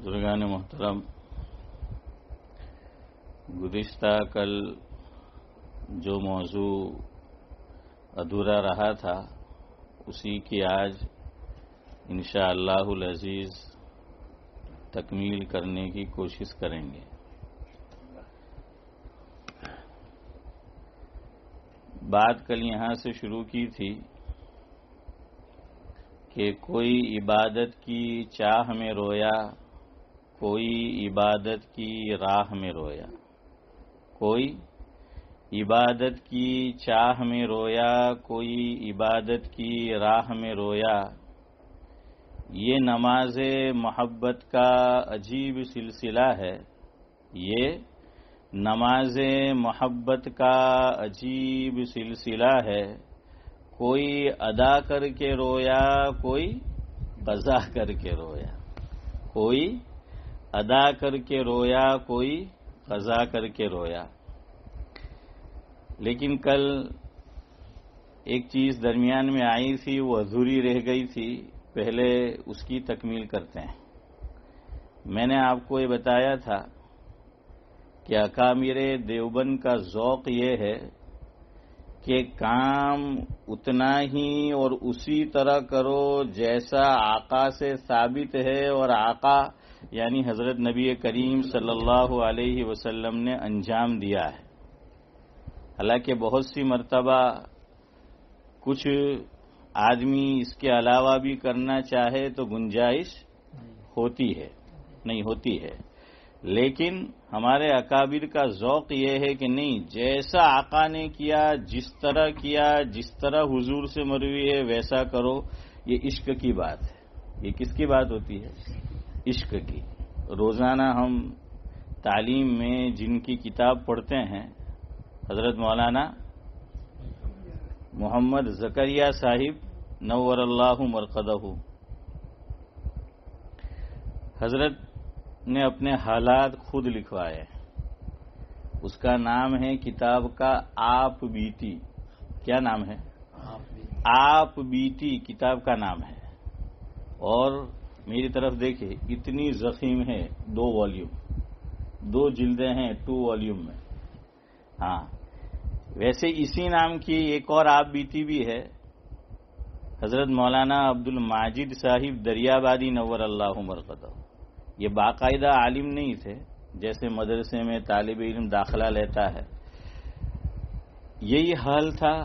بزرگان محترم، گزشتہ کل جو موضوع ادھورا رہا تھا اسی کی آج انشاءاللہ العزیز تکمیل کرنے کی کوشش کریں گے۔ بات کل یہاں سے شروع کی تھی کہ کوئی عبادت کی چاہ میں رویا، کوئی عبادت کی راہ میں رویا، کوئی عبادت کی چاہ میں رویا، کوئی عبادت کی راہ میں رویا۔ یہ نماز محبت کا عجیب سلسلہ ہے، یہ نماز محبت کا عجیب سلسلہ ہے۔ کوئی ادا کر کے رویا، کوئی قضا کر کے رویا، کوئی ادا کر کے رویا، کوئی قضا کر کے رویا۔ لیکن کل ایک چیز درمیان میں آئی تھی، وہ ادھوری رہ گئی تھی، پہلے اس کی تکمیل کرتے ہیں۔ میں نے آپ کو یہ بتایا تھا کہ اکابر دیوبند کا ذوق یہ ہے کہ کام اتنا ہی اور اسی طرح کرو جیسا آقا سے ثابت ہے اور آقا یعنی حضرت نبی کریم صلی اللہ علیہ وسلم نے انجام دیا ہے۔ حالانکہ بہت سی مرتبہ کچھ آدمی اس کے علاوہ بھی کرنا چاہے تو گنجائش ہوتی ہے، نہیں ہوتی ہے، لیکن ہمارے اکابر کا ذوق یہ ہے کہ نہیں، جیسا آقا نے کیا، جس طرح حضور سے مروی ہے ویسا کرو۔ یہ عشق کی بات ہے۔ یہ کس کی بات ہوتی ہے؟ عشق کی۔ روزانہ ہم تعلیم میں جن کی کتاب پڑھتے ہیں، حضرت مولانا محمد زکریا صاحب نور اللہ مرقدہ، حضرت نے اپنے حالات خود لکھوائے۔ اس کا نام ہے کتاب کا آپ بیتی۔ کیا نام ہے؟ آپ بیتی کتاب کا نام ہے۔ اور میری طرف دیکھیں، اتنی ضخیم ہے، 2 والیوم، 2 جلدیں ہیں 2 والیوم میں۔ ہاں، ویسے اسی نام کی ایک اور آپ بیتی بھی ہے، حضرت مولانا عبد الماجد صاحب دریابادی نور اللہ مرقدہ۔ یہ باقاعدہ عالم نہیں تھے، جیسے مدرسے میں طالب علم داخلہ لیتا ہے۔ یہی حال تھا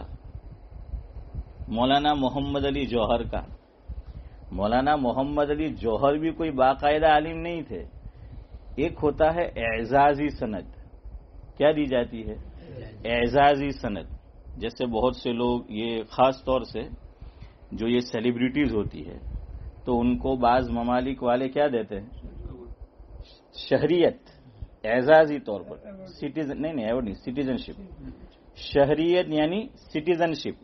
مولانا محمد علی جوہر کا۔ مولانا محمد علی جوہر بھی کوئی باقاعدہ عالم نہیں تھے۔ ایک ہوتا ہے اعزازی سند۔ کیا دی جاتی ہے؟ اعزازی سند۔ جیسے بہت سے لوگ، یہ خاص طور سے جو یہ سیلیبریٹیز ہوتی ہے، تو ان کو بعض ممالک والے کیا دیتے ہیں؟ شہریت، اعزازی طور پر سٹیزن، نہیں سٹیزن شپ، شہریت یعنی سٹیزن شپ۔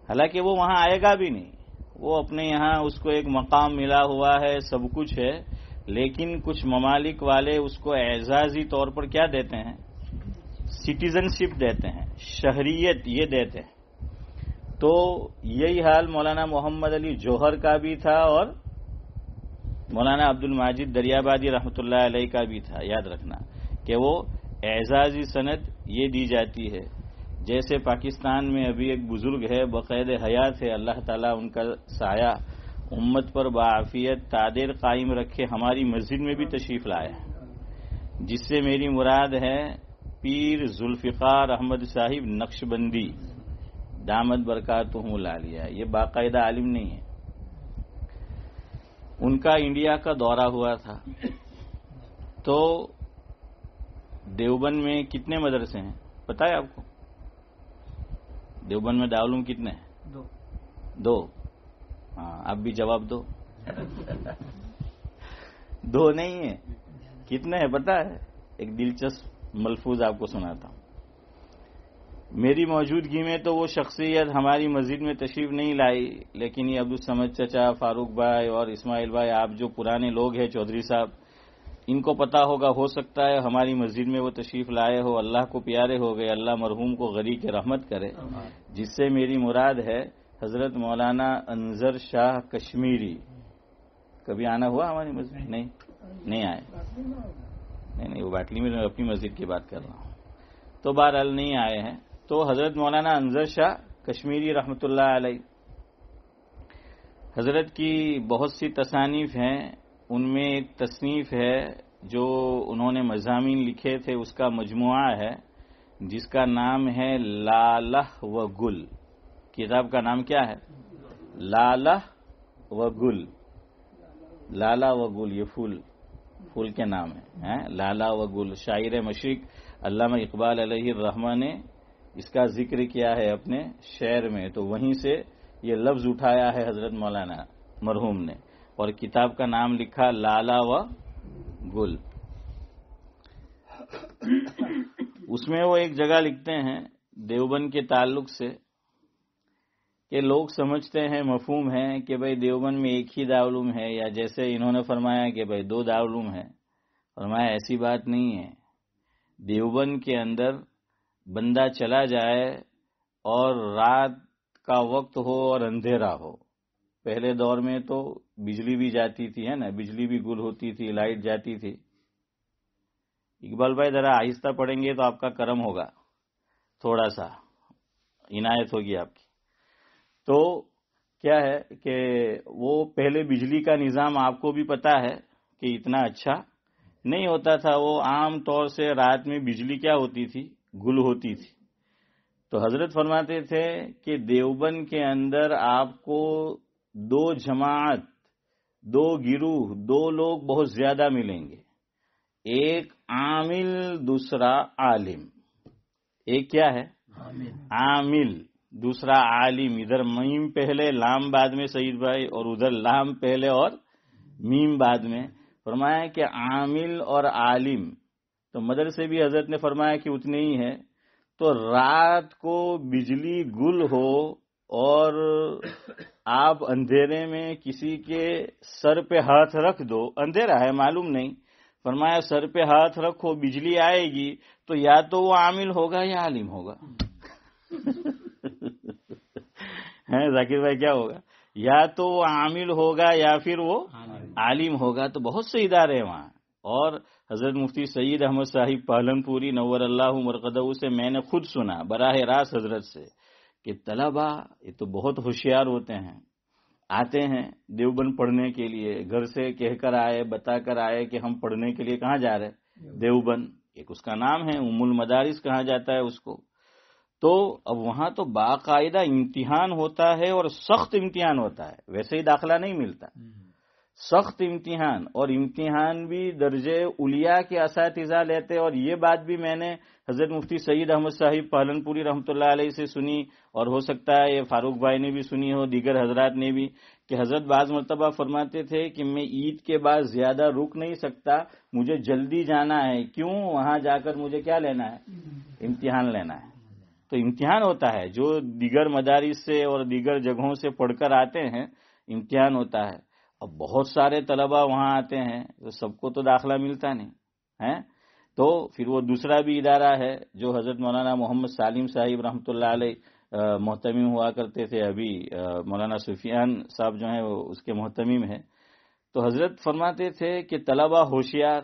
حالانکہ وہ وہاں آئے گا بھی نہیں، وہ اپنے یہاں اس کو ایک مقام ملا ہوا ہے، سب کچھ ہے، لیکن کچھ ممالک والے اس کو اعزازی طور پر کیا دیتے ہیں؟ سٹیزن شپ دیتے ہیں، شہریت یہ دیتے ہیں۔ تو یہی حال مولانا محمد علی جوہر کا بھی تھا اور مولانا عبد الماجد دریابادی رحمۃ اللہ علیہ کا بھی تھا۔ یاد رکھنا کہ وہ اعزازی سند یہ دی جاتی ہے۔ جیسے پاکستان میں ابھی ایک بزرگ ہے، بقید حیات ہے، اللہ تعالیٰ ان کا سایہ امت پر بعافیت تعدیر قائم رکھے، ہماری مسجد میں بھی تشریف لائے، جس سے میری مراد ہے پیر ذوالفقار احمد صاحب نقشبندی دامت برکاتہم العالیہ۔ یہ باقاعدہ عالم نہیں ہے۔ ان کا انڈیا کا دورہ ہوا تھا، تو دیوبند میں کتنے مدرسے ہیں پتہ ہے آپ کو؟ دیوبند میں دارالعلوم کتنے ہیں؟ 2۔ ہاں، آپ بھی جواب دو۔ 2 نہیں ہیں، کتنے ہیں پتہ ہے؟ ایک دلچسپ ملفوظ آپ کو سناتا ہوں۔ میری موجودگی میں تو وہ شخصیت ہماری مسجد میں تشریف نہیں لائی، لیکن یہ عبدالصمد چچا، فاروق بھائی اور اسماعیل بھائی، آپ جو پرانے لوگ ہیں، چودھری صاحب، ان کو پتا ہوگا، ہو سکتا ہے ہماری مسجد میں وہ تشریف لائے ہو، اللہ کو پیارے ہو گئے، اللہ مرحوم کو غریق رحمت کرے۔ جس سے میری مراد ہے حضرت مولانا انظر شاہ کبھی آنا ہوا ہماری مسجد؟ نہیں آئے. نہیں وہ باٹلی میں اپنی مسجد کی بات کر رہا ہوں. تو بہرحال نہیں آئے ہیں. تو حضرت مولانا انظر شاہ کشمیری رحمۃ اللہ علیہ، حضرت کی بہت سی تصانیف ہیں، ان میں ایک تصنیف ہے جو انہوں نے مضامین لکھے تھے، اس کا مجموعہ ہے جس کا نام ہے لالہ و گل. کتاب کا نام کیا ہے؟ لالہ و گل. لالہ و گل یہ پھول کے نام ہے. لالہ و گل. شاعر مشرق علامہ اقبال علیہ الرحمہ نے اس کا ذکر کیا ہے اپنے شعر میں، تو وہیں سے یہ لفظ اٹھایا ہے حضرت مولانا مرحوم نے، اور کتاب کا نام لکھا لالہ و گل. اس میں وہ ایک جگہ لکھتے ہیں دیوبند کے تعلق سے کہ لوگ سمجھتے ہیں، مفہوم ہے کہ بھئی دیوبند میں ایک ہی دارالعلوم ہے، یا جیسے انہوں نے فرمایا کہ بھئی 2 دارالعلوم ہیں. فرمایا ایسی بات نہیں ہے. دیوبند کے اندر بندہ چلا جائے اور رات کا وقت ہو اور اندھیرا ہو، پہلے دور میں تو بجلی بھی جاتی تھی، ہے نا، بجلی بھی گل ہوتی تھی، لائٹ جاتی تھی. اقبال بھائی ذرا آہستہ پڑھیں گے تو آپ کا کرم ہوگا، تھوڑا سا عنایت ہوگی آپ کی. تو کیا ہے کہ وہ پہلے بجلی کا نظام آپ کو بھی پتا ہے کہ اتنا اچھا نہیں ہوتا تھا. وہ عام طور سے رات میں بجلی کیا ہوتی تھی؟ گل ہوتی تھی. تو حضرت فرماتے تھے کہ دیوبند کے اندر آپ کو 2 جماعت، 2 گروہ، 2 لوگ بہت زیادہ ملیں گے. ایک عامل، دوسرا عالم. ایک کیا ہے؟ عامل، دوسرا عالم. ادھر میم پہلے لام بعد میں سعید بھائی، اور ادھر لام پہلے اور میم بعد میں. فرمایا کہ عامل اور عالم. تو مدرسے بھی حضرت نے فرمایا کہ اتنے ہی ہے. تو رات کو بجلی گل ہو اور آپ اندھیرے میں کسی کے سر پہ ہاتھ رکھ دو، اندھیرا ہے معلوم نہیں، فرمایا سر پہ ہاتھ رکھو، بجلی آئے گی تو یا تو وہ عامل ہوگا یا عالم ہوگا. ذاکر بھائی کیا ہوگا؟ یا تو وہ عامل ہوگا یا پھر وہ عالم ہوگا. تو بہت سے ادارے ہیں وہاں. اور حضرت مفتی سید احمد صاحب پالن پوری نور اللہ مرقدہ سے میں نے خود سنا براہ راست حضرت سے کہ طلبہ یہ تو بہت ہوشیار ہوتے ہیں، آتے ہیں دیوبند پڑھنے کے لیے، گھر سے کہہ کر آئے، بتا کر آئے کہ ہم پڑھنے کے لیے کہاں جا رہے؟ دیوبند. ایک اس کا نام ہے ام المدارس کہا جاتا ہے اس کو. تو اب وہاں تو باقاعدہ امتحان ہوتا ہے اور سخت امتحان ہوتا ہے، ویسے ہی داخلہ نہیں ملتا، سخت امتحان. اور امتحان بھی درجے اولیاء کے اساتذہ لیتے. اور یہ بات بھی میں نے حضرت مفتی سید احمد صاحب پالن پوری رحمۃ اللہ علیہ سے سنی، اور ہو سکتا ہے یہ فاروق بھائی نے بھی سنی ہو، دیگر حضرات نے بھی، کہ حضرت بعض مرتبہ فرماتے تھے کہ میں عید کے بعد زیادہ رک نہیں سکتا، مجھے جلدی جانا ہے. کیوں؟ وہاں جا کر مجھے کیا لینا ہے؟ امتحان لینا ہے. تو امتحان ہوتا ہے، جو دیگر مدارس سے اور دیگر جگہوں سے پڑھ کر آتے ہیں امتحان ہوتا ہے. اب بہت سارے طلبہ وہاں آتے ہیں تو سب کو تو داخلہ ملتا نہیں ہے. تو پھر وہ دوسرا بھی ادارہ ہے جو حضرت مولانا محمد سالم صاحب رحمۃ اللہ علیہ محتمم ہوا کرتے تھے، ابھی مولانا سفیان صاحب جو ہیں وہ اس کے محتمم ہیں. تو حضرت فرماتے تھے کہ طلبہ ہوشیار،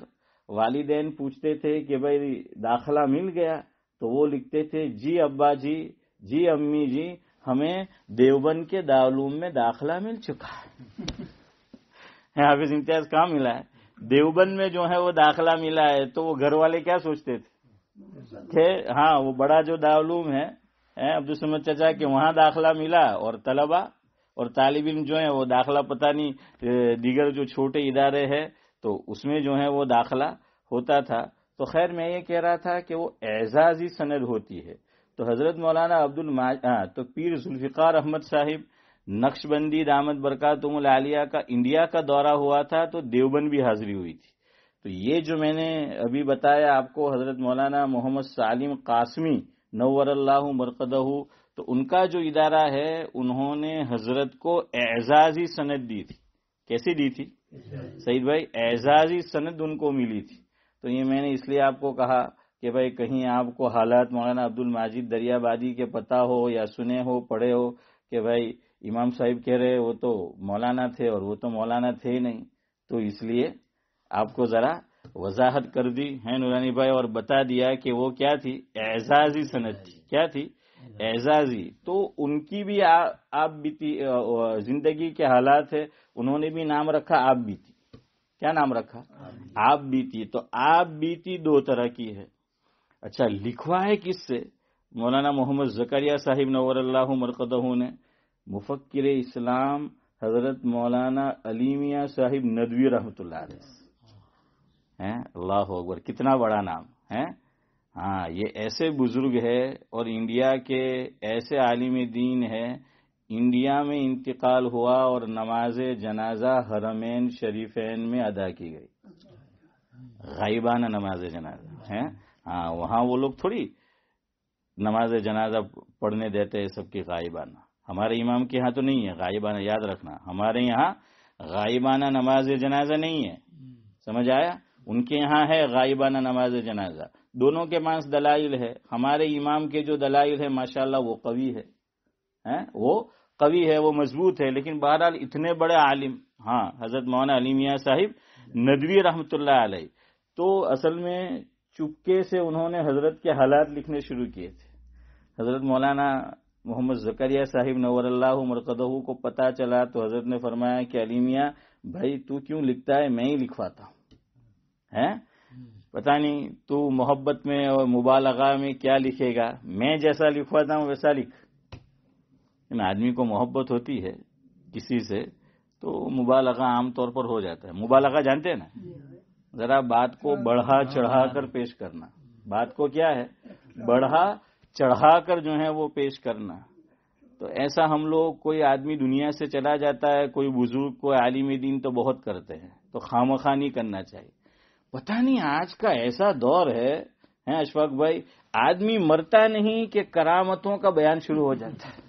والدین پوچھتے تھے کہ بھائی داخلہ مل گیا؟ تو وہ لکھتے تھے جی ابا جی، جی امی جی، ہمیں دیوبند کے دارالعلوم میں داخلہ مل چکا ہے. حافظ امتیاز کہاں ملا ہے؟ دیوبند میں جو ہے وہ داخلہ ملا ہے. تو وہ گھر والے کیا سوچتے تھے؟ ہاں وہ بڑا جو دارالعلوم ہے عبدالصمد چچا کہ وہاں داخلہ ملا، اور طلبہ اور طالب علم جو ہیں وہ داخلہ پتہ نہیں دیگر جو چھوٹے ادارے ہیں تو اس میں جو ہے وہ داخلہ ہوتا تھا. تو خیر میں یہ کہہ رہا تھا کہ وہ اعزازی سند ہوتی ہے. تو حضرت مولانا تو پیر ذوالفقار احمد صاحب نقشبندی دامت برکاتہم العالیہ کا انڈیا کا دورہ ہوا تھا تو دیوبند بھی حاضری ہوئی تھی. تو یہ جو میں نے ابھی بتایا آپ کو حضرت مولانا محمد سالم قاسمی نور اللہ مرقدہ، تو ان کا جو ادارہ ہے انہوں نے حضرت کو اعزازی سند دی تھی. کیسی دی تھی سعید بھائی؟ اعزازی سند ان کو ملی تھی. تو یہ میں نے اس لیے آپ کو کہا کہ بھائی کہیں آپ کو حالات مولانا عبد الماجد دریابادی کے پتہ ہو یا سنے ہو پڑھے ہو کہ بھائی امام صاحب کہہ رہے وہ تو مولانا تھے اور وہ تو مولانا تھے ہی نہیں. تو اس لیے آپ کو ذرا وضاحت کر دی ہے نورانی بھائی، اور بتا دیا کہ وہ کیا تھی، اعزازی سند تھی. کیا تھی؟ اعزازی. تو ان کی بھی آپ بیتی زندگی کے حالات ہے، انہوں نے بھی نام رکھا آپ بیتی. کیا نام رکھا؟ آپ بیتی. تو آپ بیتی دو طرح کی ہے. اچھا، لکھوا ہے کس سے؟ مولانا محمد زکریا صاحب نور اللہ مرقدہ نے. مفکر اسلام حضرت مولانا علی میاں صاحب ندوی رحمۃ اللہ علیہ. اللہ اکبر، کتنا بڑا نام ہے. ہاں، یہ ایسے بزرگ ہے اور انڈیا کے ایسے عالم دین ہے. انڈیا میں انتقال ہوا اور نماز جنازہ حرمین شریفین میں ادا کی گئی. غائبانہ نماز جنازہ ہے. ہاں، وہاں وہ لوگ تھوڑی نماز جنازہ پڑھنے دیتے ہیں سب کی غائبانہ. ہمارے امام کے ہاں تو نہیں ہے غائبانہ، یاد رکھنا. ہمارے یہاں غائبانہ نماز جنازہ نہیں ہے. سمجھ آیا؟ ان کے یہاں ہے غائبانہ نماز جنازہ. دونوں کے پاس دلائل ہے. ہمارے امام کے جو دلائل ہے ماشاءاللہ وہ قوی ہے، وہ قوی ہے، وہ مضبوط ہے. لیکن بہرحال اتنے بڑے عالم، ہاں، حضرت مولانا علی میاں صاحب ندوی رحمۃ اللہ علیہ، تو اصل میں چپکے سے انہوں نے حضرت کے حالات لکھنے شروع کیے تھے. حضرت مولانا محمد زکریا صاحب نور اللہ مرقدہ کو پتا چلا تو حضرت نے فرمایا کہ علی میاں بھائی تو کیوں لکھتا ہے، میں ہی لکھواتا ہوں. پتہ نہیں تو محبت میں اور مبالغہ میں کیا لکھے گا، میں جیسا لکھواتا ہوں ویسا لکھ. آدمی کو محبت ہوتی ہے کسی سے تو مبالغہ عام طور پر ہو جاتا ہے. مبالغہ جانتے ہیں نا، ذرا بات کو بڑھا چڑھا کر پیش کرنا. بات کو کیا ہے، بڑھا چڑھا کر جو ہے وہ پیش کرنا. تو ایسا ہم لوگ، کوئی آدمی دنیا سے چلا جاتا ہے، کوئی بزرگ، کوئی عالم دین تو بہت کرتے ہیں، تو خواہ نہیں کرنا چاہیے. پتہ نہیں آج کا ایسا دور ہے اشفاق بھائی، آدمی مرتا نہیں کہ کرامتوں کا بیان شروع ہو جاتا ہے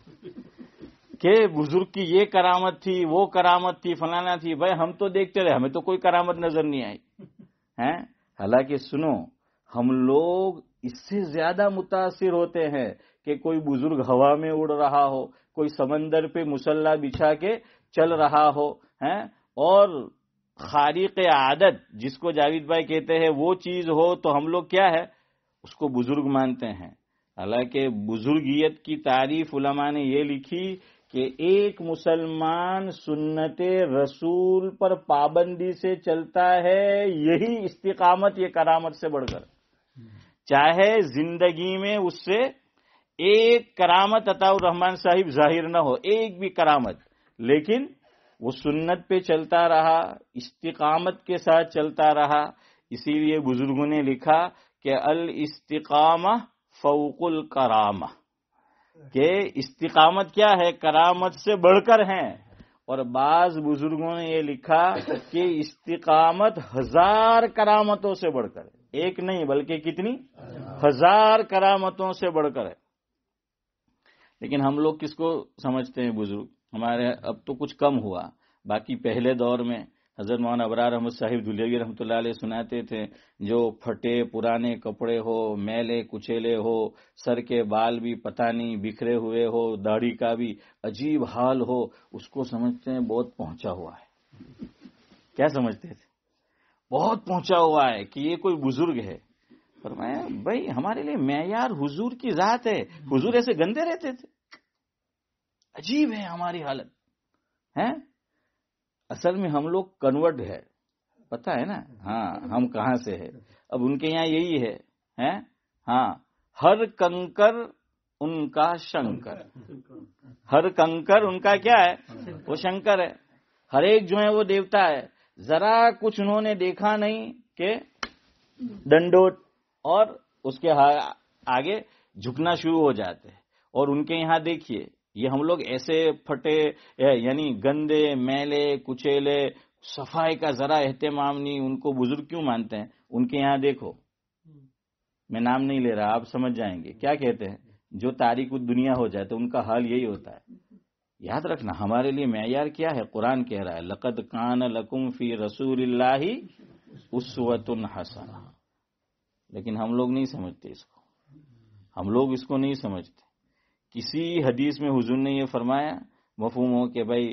کہ بزرگ کی یہ کرامت تھی، وہ کرامت تھی، فلانا تھی. بھائی ہم تو دیکھتے رہے، ہمیں تو کوئی کرامت نظر نہیں آئی. حالانکہ سنو، ہم لوگ اس سے زیادہ متاثر ہوتے ہیں کہ کوئی بزرگ ہوا میں اڑ رہا ہو، کوئی سمندر پہ مسلح بچھا کے چل رہا ہو، اور خارق عادت جس کو جاوید بھائی کہتے ہیں وہ چیز ہو، تو ہم لوگ کیا ہے، اس کو بزرگ مانتے ہیں. حالانکہ بزرگیت کی تعریف علماء نے یہ لکھی کہ ایک مسلمان سنت رسول پر پابندی سے چلتا ہے، یہی استقامت، یہ کرامت سے بڑھ کر. چاہے زندگی میں اس سے ایک کرامت عطا الرحمان صاحب ظاہر نہ ہو، ایک بھی کرامت، لیکن وہ سنت پہ چلتا رہا، استقامت کے ساتھ چلتا رہا. اسی لیے بزرگوں نے لکھا کہ الاستقامہ فوق الکرامہ، کہ استقامت کیا ہے، کرامت سے بڑھ کر ہیں. اور بعض بزرگوں نے یہ لکھا کہ استقامت 1000 کرامتوں سے بڑھ کر ہے. ایک نہیں بلکہ کتنی، 1000 کرامتوں سے بڑھ کر ہے. لیکن ہم لوگ کس کو سمجھتے ہیں بزرگ؟ ہمارے اب تو کچھ کم ہوا. باقی پہلے دور میں حضرت مولانا ابرار احمد صاحب دھلیوی رحمۃ اللہ علیہ سناتے تھے، جو پھٹے پرانے کپڑے ہو، میلے کچیلے ہو، سر کے بال بھی پتہ نہیں بکھرے ہوئے ہو، داڑھی کا بھی عجیب حال ہو، اس کو سمجھتے ہیں بہت پہنچا ہوا ہے. کیا سمجھتے تھے؟ بہت پہنچا ہوا ہے کہ یہ کوئی بزرگ ہے. فرمایا بھائی ہمارے لیے معیار حضور کی ذات ہے. حضور ایسے گندے رہتے تھے؟ عجیب ہے ہماری حالت ہے. اصل میں ہم لوگ کنورٹ ہے، پتہ ہے نا. ہاں، ہم کہاں سے ہے. اب ان کے یہاں یہی ہے. ہاں، ہر کنکر ان کا شنکر، ہر کنکر ان کا کیا ہے، وہ شنکر ہے. ہر ایک جو ہے وہ دیوتا ہے. ذرا کچھ انہوں نے دیکھا نہیں کہ ڈنڈوت اور اس کے آگے جھکنا شروع ہو جاتے ہیں. اور ان کے یہاں دیکھیے، یہ ہم لوگ ایسے پھٹے، یعنی گندے میلے کچیلے، صفائی کا ذرا اہتمام نہیں. ان کو بزرگ کیوں مانتے ہیں؟ ان کے یہاں دیکھو، میں نام نہیں لے رہا، آپ سمجھ جائیں گے کیا کہتے ہیں. جو تاریخ دنیا ہو جاتے ان کا حال یہی ہوتا ہے. یاد رکھنا ہمارے لیے معیار کیا ہے. قرآن کہہ رہا ہے لقد کان لکم فی رسول اللہ اسوۃ حسنہ. لیکن ہم لوگ نہیں سمجھتے اس کو، ہم لوگ اس کو نہیں سمجھتے. کسی حدیث میں حضور نے یہ فرمایا مفہوم ہو کہ بھائی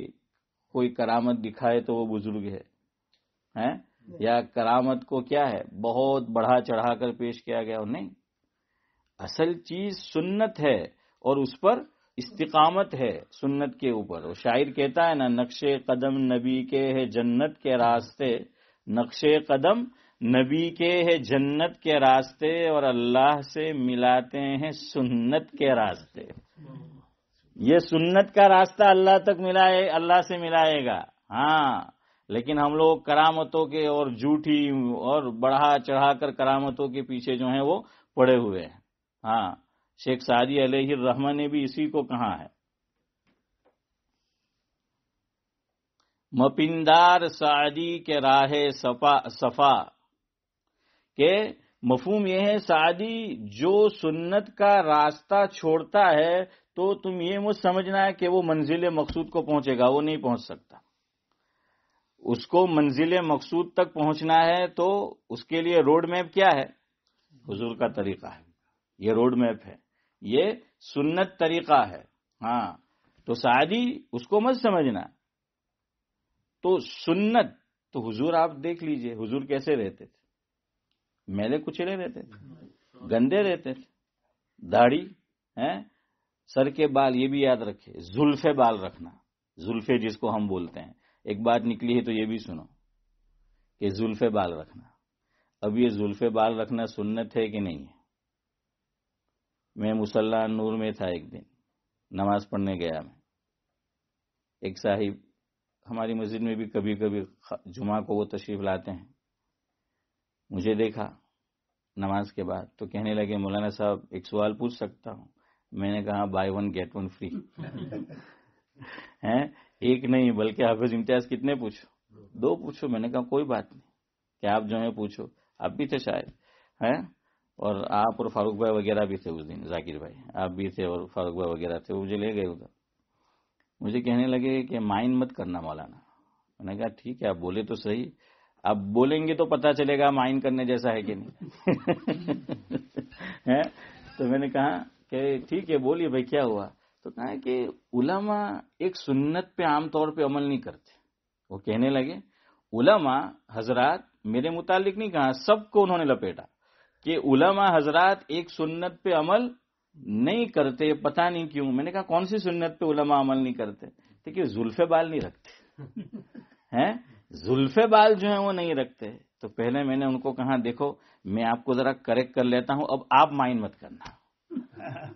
کوئی کرامت دکھائے تو وہ بزرگ ہے. ہے یا کرامت کو کیا ہے بہت بڑھا چڑھا کر پیش کیا گیا، نہیں، اصل چیز سنت ہے اور اس پر استقامت ہے سنت کے اوپر. وہ شاعر کہتا ہے نا، نقش قدم نبی کے ہے جنت کے راستے، نقش قدم نبی کے ہے جنت کے راستے اور اللہ سے ملاتے ہیں سنت کے راستے. یہ سنت کا راستہ اللہ تک ملائے، اللہ سے ملائے گا. ہاں لیکن ہم لوگ کرامتوں کے اور جھوٹی اور بڑھا چڑھا کر کرامتوں کے پیچھے جو ہیں وہ پڑے ہوئے ہیں. ہاں شیخ سعدی علیہ الرحمہ نے بھی اسی کو کہا ہے، مپندار سعدی کے راہ صفا، کہ مفہوم یہ ہے سعدی جو سنت کا راستہ چھوڑتا ہے تو تم یہ مجھ سمجھنا ہے کہ وہ منزل مقصود کو پہنچے گا، وہ نہیں پہنچ سکتا. اس کو منزل مقصود تک پہنچنا ہے تو اس کے لیے روڈ میپ کیا ہے؟ حضور کا طریقہ ہے. یہ روڈ میپ ہے، یہ سنت طریقہ ہے. ہاں تو سعدی اس کو مت سمجھنا. تو سنت تو حضور آپ دیکھ لیجئے حضور کیسے رہتے تھے، میلے کچلے رہتے تھے، گندے رہتے تھے، داڑھی ہیں، سر کے بال، یہ بھی یاد رکھے زلفے بال رکھنا، زلفے جس کو ہم بولتے ہیں. ایک بات نکلی ہے تو یہ بھی سنو کہ زلفے بال رکھنا. اب یہ زلفے بال رکھنا سنت ہے کہ نہیں ہے؟ میں مصلی نور میں تھا، ایک دن نماز پڑھنے گیا. میں ایک صاحب ہماری مسجد میں بھی کبھی کبھی جمعہ کو وہ تشریف لاتے ہیں، مجھے دیکھا نماز کے بعد تو کہنے لگے مولانا صاحب ایک سوال پوچھ سکتا ہوں؟ میں نے کہا buy one get one free. ایک نہیں بلکہ حافظ امتیاز کتنے پوچھو؟ 2 پوچھو. میں نے کہا کوئی بات نہیں کہ آپ جو ہے پوچھو. آپ بھی تھے شاید، ہیں، اور آپ اور فاروق بھائی وغیرہ بھی تھے اس دن، ذاکر بھائی آپ بھی تھے اور فاروق بھائی وغیرہ تھے. مجھے لے گئے ادھر، مجھے کہنے لگے کہ مائنڈ مت کرنا مولانا. میں نے کہا ٹھیک ہے آپ بولے تو صحیح، آپ بولیں گے تو پتا چلے گا مائنڈ کرنے جیسا ہے کہ نہیں. تو میں نے کہا کہ ٹھیک ہے بولیے بھائی کیا ہوا. تو کہا کہ علماء ایک سنت پہ عام طور پہ عمل نہیں کرتے. وہ کہنے لگے علماء حضرات، میرے متعلق نہیں کہا، سب کو انہوں نے لپیٹا کہ علماء حضرات ایک سنت پہ عمل نہیں کرتے، پتہ نہیں کیوں. میں نے کہا کون سی سنت پہ علماء عمل نہیں کرتے؟ کہ زلفے بال نہیں رکھتے ہیں، زلفے بال جو ہیں وہ نہیں رکھتے. تو پہلے میں نے ان کو کہا دیکھو میں آپ کو ذرا کریکٹ کر لیتا ہوں، اب آپ مائنڈ مت کرنا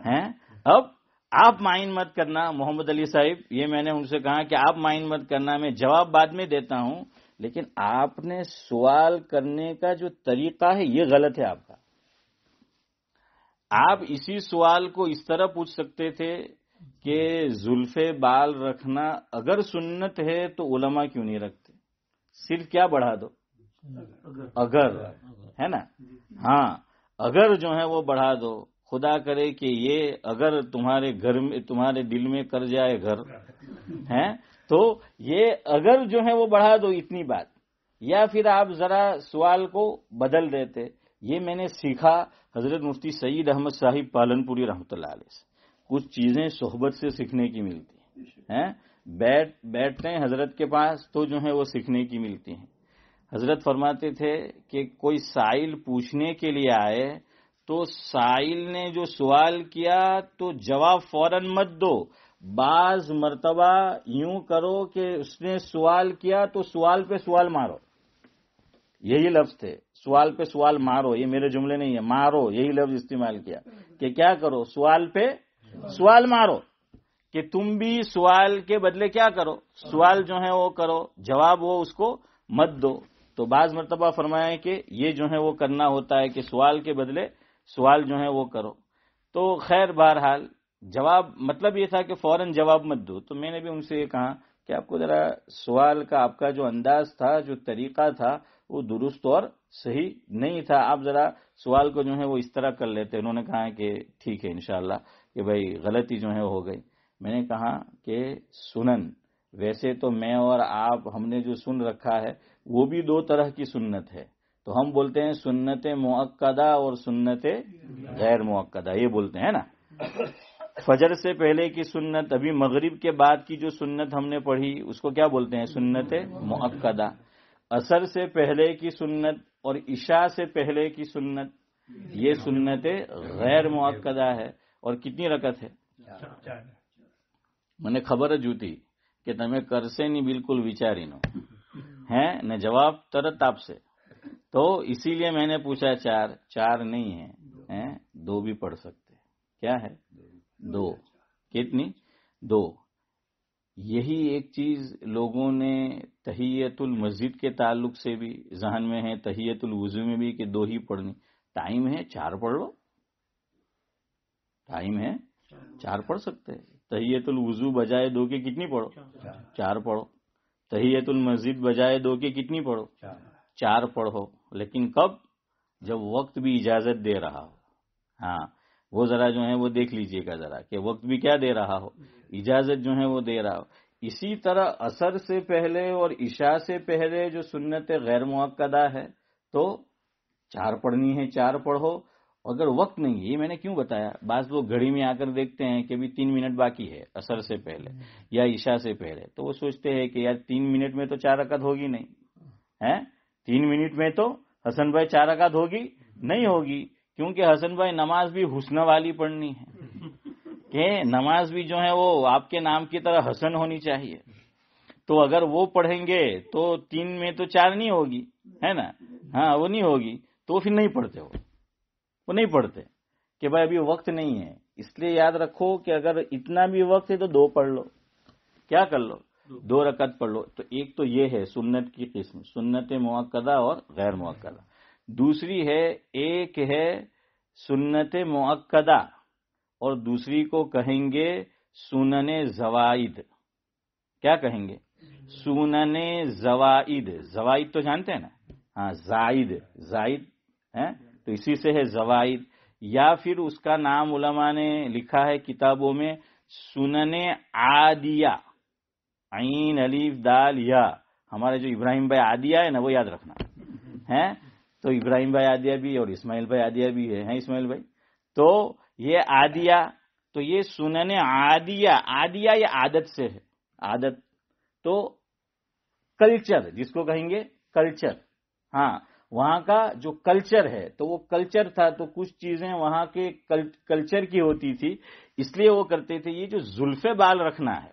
ہیں، اب آپ مائنڈ مت کرنا. محمد علی صاحب یہ میں نے ان سے کہا کہ آپ مائنڈ مت کرنا، میں جواب بعد میں دیتا ہوں، لیکن آپ نے سوال کرنے کا جو طریقہ ہے یہ غلط ہے آپ کا. آپ اسی سوال کو اس طرح پوچھ سکتے تھے کہ زلفے بال رکھنا اگر سنت ہے تو علماء کیوں نہیں رکھتے؟ صرف کیا بڑھا دو، اگر، ہے نا. ہاں اگر جو ہے وہ بڑھا دو. خدا کرے کہ یہ اگر تمہارے گھر میں تمہارے دل میں کر جائے گھر ہے تو یہ اگر جو ہے وہ بڑھا دو اتنی بات. یا پھر آپ ذرا سوال کو بدل دیتے. یہ میں نے سیکھا حضرت مفتی سعید احمد صاحب پالنپوری رحمۃ اللہ علیہ سے. کچھ چیزیں صحبت سے سیکھنے کی ملتی ہیں. بیٹھتے ہیں حضرت کے پاس تو جو ہے وہ سیکھنے کی ملتی ہیں. حضرت فرماتے تھے کہ کوئی سائل پوچھنے کے لیے آئے تو سائل نے جو سوال کیا تو جواب فوراً مت دو. بعض مرتبہ یوں کرو کہ اس نے سوال کیا تو سوال پہ سوال مارو. یہی لفظ تھے، سوال پہ سوال مارو. یہ میرے جملے نہیں ہے، مارو یہی لفظ استعمال کیا کہ کیا کرو، سوال پہ سوال مارو، کہ تم بھی سوال کے بدلے کیا کرو، سوال جو ہے وہ کرو، جواب وہ اس کو مت دو. تو بعض مرتبہ فرمایا کہ یہ جو ہے وہ کرنا ہوتا ہے کہ سوال کے بدلے سوال جو ہے وہ کرو. تو خیر بہرحال جواب مطلب یہ تھا کہ فوراً جواب مت دو. تو میں نے بھی ان سے یہ کہا کہ آپ کو ذرا سوال کا آپ کا جو انداز تھا، جو طریقہ تھا، وہ درست اور صحیح نہیں تھا. آپ ذرا سوال کو جو ہے وہ اس طرح کر لیتے. انہوں نے کہا کہ ٹھیک ہے انشاءاللہ کہ بھائی غلطی جو ہے ہو گئی. میں نے کہا کہ سنن ویسے تو میں اور آپ ہم نے جو سن رکھا ہے وہ بھی 2 طرح کی سنت ہے. تو ہم بولتے ہیں سنت مؤکدہ اور سنت غیر مؤکدہ، یہ بولتے ہیں نا. فجر سے پہلے کی سنت، ابھی مغرب کے بعد کی جو سنت ہم نے پڑھی اس کو کیا بولتے ہیں؟ سنت مؤکدہ. اثر سے پہلے کی سنت اور عشاء سے پہلے کی سنت یہ سنت غیر مؤکدہ ہے. اور کتنی رکعت ہے؟ મને ખબર જ હતી કે તમે કરશે નહીં બિલકુલ વિચારીનો ہیں نہ جواب ترت آپ سے. تو اسی لیے میں نے پوچھا چار نہیں ہے، دو بھی پڑھ سکتے. کیا ہے؟ دو. کتنی؟ دو. یہی ایک چیز لوگوں نے تحیت المسجد کے تعلق سے بھی ذہن میں ہے، تحیت الوضو میں بھی کہ دو ہی پڑھنی. ٹائم ہے 4 پڑھ لو، ٹائم ہے 4 پڑھ سکتے. تحیت الوضو بجائے 2 کے کتنی پڑھو؟ 4 پڑھو. تحیت المسجد بجائے 2 کے کتنی پڑھو؟ 4 پڑھو. لیکن کب؟ جب وقت بھی اجازت دے رہا ہو. ہاں وہ ذرا جو ہے وہ دیکھ لیجئے گا ذرا کہ وقت بھی کیا دے رہا ہو، اجازت جو ہے وہ دے رہا ہو. اسی طرح عصر سے پہلے اور عشاء سے پہلے جو سنت غیر مؤکدہ ہے تو 4 پڑھنی ہے، 4 پڑھو. اگر وقت نہیں ہے، یہ میں نے کیوں بتایا، بعض لوگ گھڑی میں آ کر دیکھتے ہیں کہ ابھی 3 منٹ باقی ہے عصر سے پہلے یا عشاء سے پہلے، تو وہ سوچتے ہیں کہ یار 3 منٹ میں تو 4 رکعت ہوگی نہیں ہے، 3 منٹ میں تو حسن بھائی 4 رکعت ہوگی نہیں ہوگی. کیونکہ حسن بھائی نماز بھی حسن والی پڑھنی ہے کہ نماز بھی جو ہے وہ آپ کے نام کی طرح حسن ہونی چاہیے. تو اگر وہ پڑھیں گے تو 3 میں تو 4 نہیں ہوگی، ہے نا. ہاں وہ نہیں ہوگی تو پھر نہیں پڑھتے، وہ نہیں پڑھتے کہ بھائی ابھی وقت نہیں ہے. اس لیے یاد رکھو کہ اگر اتنا بھی وقت ہے تو 2 پڑھ لو. کیا کر لو؟ 2 رکعت پڑھ لو. تو ایک تو یہ ہے سنت کی قسم، سنت مؤکدہ اور غیر مؤکدہ. دوسری ہے، ایک ہے سنت مؤکدہ اور دوسری کو کہیں گے سنن زوائد. کیا کہیں گے؟ سنن زوائد. زوائد تو جانتے ہیں نا، ہاں زائد ہے تو اسی سے ہے زوائد. یا پھر اس کا نام علماء نے لکھا ہے کتابوں میں سنن عادیہ، عین الف دال یا. ہمارے جو ابراہیم بھائی عادیہ ہے نا وہ یاد رکھنا ہے. تو ابراہیم بھائی عادیہ بھی اور اسماعیل بھائی عادیہ بھی ہے اسماعیل بھائی. تو یہ عادیہ، تو یہ سنن عادیہ. عادیہ یہ عادت سے ہے، عادت. تو کلچر جس کو کہیں گے کلچر، ہاں وہاں کا جو کلچر ہے تو وہ کلچر تھا، تو کچھ چیزیں وہاں کے کلچر کی ہوتی تھی، اس لیے وہ کرتے تھے. یہ جو زلف بال رکھنا ہے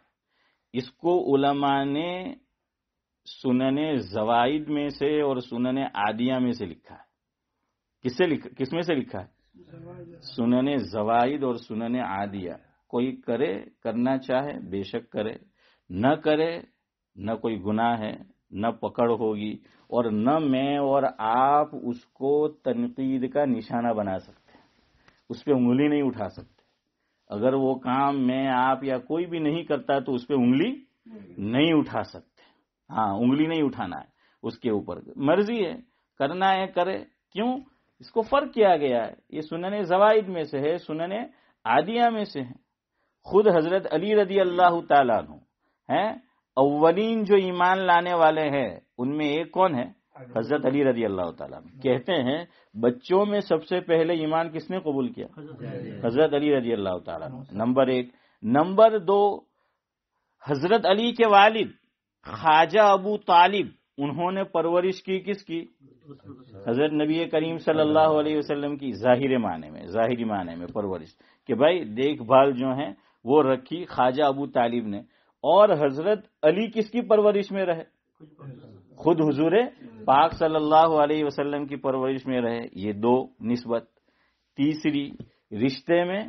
اس کو علماء نے سنن زوائد میں سے اور سنن عادیہ میں سے لکھا ہے. کس میں سے لکھا ہے؟ سنن زوائد اور سنن عادیہ. کوئی کرے، کرنا چاہے بے شک کرے، نہ کرے نہ کوئی گناہ ہے، نہ پکڑ ہوگی، اور نہ میں اور آپ اس کو تنقید کا نشانہ بنا سکتے، اس پہ انگلی نہیں اٹھا سکتے. اگر وہ کام میں آپ یا کوئی بھی نہیں کرتا تو اس پہ انگلی نہیں اٹھا سکتے. ہاں انگلی نہیں اٹھانا ہے اس کے اوپر، مرضی ہے کرنا ہے کرے. کیوں؟ اس کو فرق کیا گیا ہے. یہ سنن زوائد میں سے ہے، سنن عادیہ میں سے ہے. خود حضرت علی رضی اللہ تعالیٰ عنہ ہیں اولین جو ایمان لانے والے ہیں، ان میں ایک کون ہے؟ حضرت علی رضی اللہ تعالیٰ عنہ. کہتے ہیں بچوں میں سب سے پہلے ایمان کس نے قبول کیا؟ حضرت علی رضی اللہ تعالیٰ عنہ. نمبر 1. نمبر 2، حضرت علی کے والد خواجہ ابو طالب، انہوں نے پرورش کی کس کی؟ حضرت نبی کریم صلی اللہ علیہ وسلم کی. ظاہری معنی میں پرورش کہ بھائی دیکھ بھال جو ہے وہ رکھی خواجہ ابو طالب نے. اور حضرت علی کس کی پرورش میں رہے؟ خود حضور پاک صلی اللہ علیہ وسلم کی پرورش میں رہے. یہ 2 نسبت. تیسری، رشتے میں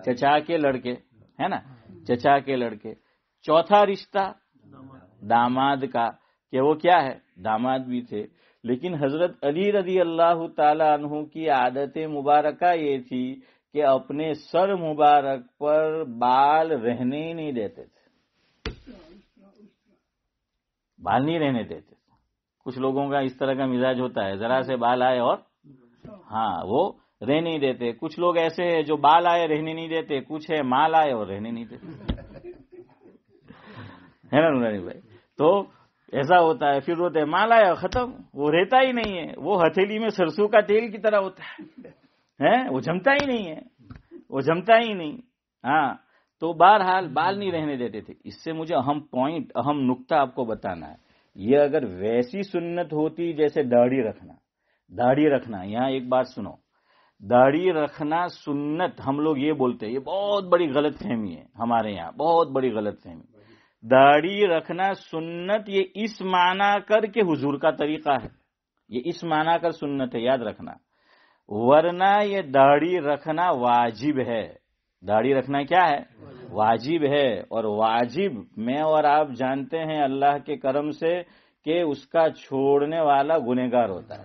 چچا کے لڑکے، ہے نا، چچا کے لڑکے. چوتھا رشتہ داماد کا، کہ وہ کیا ہے؟ داماد بھی تھے. لیکن حضرت علی رضی اللہ تعالی عنہ کی عادت مبارکہ یہ تھی کہ اپنے سر مبارک پر بال رہنے ہی نہیں دیتے تھے، بال نہیں رہنے دیتے. کچھ لوگوں کا اس طرح کا مزاج ہوتا ہے، ذرا سے بال آئے اور ہاں وہ رہنے نہیں دیتے. کچھ لوگ ایسے ہیں جو بال آئے رہنے نہیں دیتے، کچھ ہے مال آئے اور رہنے نہیں دیتے، ہے نا نورانی بھائی. تو ایسا ہوتا ہے، پھر روتے مال آیا ختم، وہ رہتا ہی نہیں ہے. وہ ہتھیلی میں سرسوں کا تیل کی طرح ہوتا ہے، وہ جمتا ہی نہیں ہے، وہ جمتا ہی نہیں. ہاں تو بہرحال بال نہیں رہنے دیتے تھے. اس سے مجھے اہم نقطہ آپ کو بتانا ہے. یہ اگر ویسی سنت ہوتی جیسے داڑھی رکھنا، یہاں ایک بات سنو، داڑھی رکھنا سنت ہم لوگ یہ بولتے ہیں، یہ بہت بڑی غلط فہمی ہے ہمارے یہاں، بہت بڑی غلط فہمی۔ داڑھی رکھنا سنت یہ اس معنی کر کے حضور کا طریقہ ہے، یہ اس معنی کر سنت ہے، یاد رکھنا، ورنہ یہ داڑھی رکھنا واجب ہے۔ داڑھی رکھنا کیا ہے؟ واجب ہے، اور واجب میں اور آپ جانتے ہیں اللہ کے کرم سے کہ اس کا چھوڑنے والا گنہگار ہوتا ہے،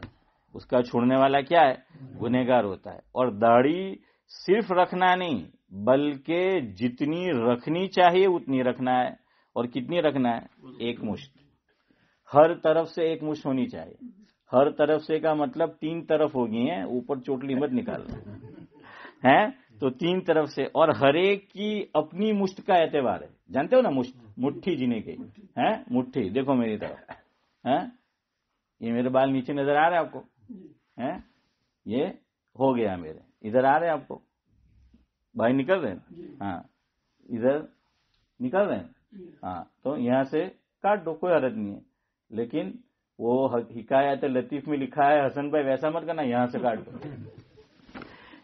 اس کا چھوڑنے والا کیا ہے؟ گنہگار ہوتا ہے۔ اور داڑھی صرف رکھنا نہیں بلکہ جتنی رکھنی چاہیے اتنی رکھنا ہے، اور کتنی رکھنا ہے؟ ایک مشت، ہر طرف سے ایک مشت ہونی چاہیے۔ ہر طرف سے کا مطلب 3 طرف ہوگی ہیں، اوپر چوٹلی مت نکالنا ہے، تو 3 طرف سے، اور ہر ایک کی اپنی مشت کا اعتبار ہے، جانتے ہو نا مشت، مٹھی جنہیں کی ہے، مٹھی، دیکھو میری طرف ہے، یہ میرے بال نیچے نظر آ رہے ہیں آپ کو؟ یہ ہو گیا میرے، ادھر آ رہے ہیں آپ کو؟ بھائی نکل رہے ہیں؟ ہاں ادھر نکل رہے ہیں، ہاں تو یہاں سے کاٹ دو، کوئی حرج نہیں ہے، لیکن وہ حکایت لطیف میں لکھا ہے حسن بھائی ویسا مت کرنا، یہاں سے کاٹ دو۔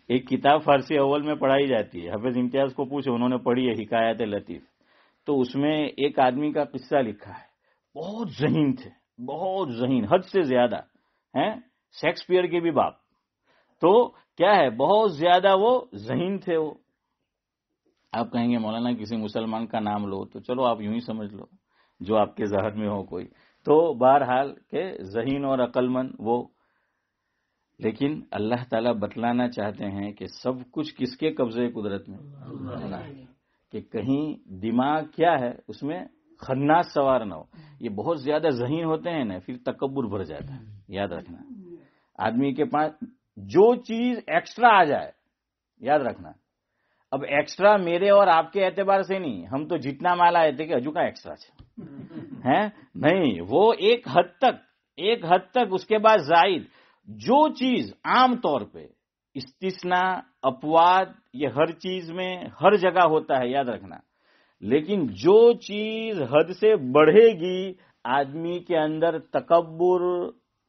ایک کتاب فارسی اول میں پڑھائی جاتی ہے، حافظ امتیاز کو پوچھو، انہوں نے پڑھی ہے حکایت لطیف، تو اس میں ایک آدمی کا قصہ لکھا ہے، بہت ذہین تھے، بہت ذہین، حد سے زیادہ ہیں، شیکسپیئر کے بھی باپ، تو کیا ہے بہت زیادہ وہ ذہین تھے۔ وہ آپ کہیں گے مولانا کسی مسلمان کا نام لو، تو چلو آپ یوں ہی سمجھ لو جو آپ کے ذہن میں ہو کوئی، تو بہرحال کہ ذہین اور عقل مند وہ، لیکن اللہ تعالیٰ بتلانا چاہتے ہیں کہ سب کچھ کس کے قبضے قدرت میں؟ اللہ، کہ کہیں دماغ کیا ہے اس میں خناس سوار نہ ہو۔ یہ بہت زیادہ ذہین ہوتے ہیں نا، پھر تکبر بھر جاتا ہے، یاد رکھنا، آدمی کے پاس جو چیز ایکسٹرا آ جائے، یاد رکھنا، اب ایکسٹرا میرے اور آپ کے اعتبار سے نہیں، ہم تو جتنا مال آئے تھے کہ ہجو کا ایکسٹرا ہے نہیں، وہ ایک حد تک اس کے بعد زائد، جو چیز عام طور پہ استثناء اپواد یہ ہر چیز میں ہر جگہ ہوتا ہے، یاد رکھنا، لیکن جو چیز حد سے بڑھے گی آدمی کے اندر تکبر،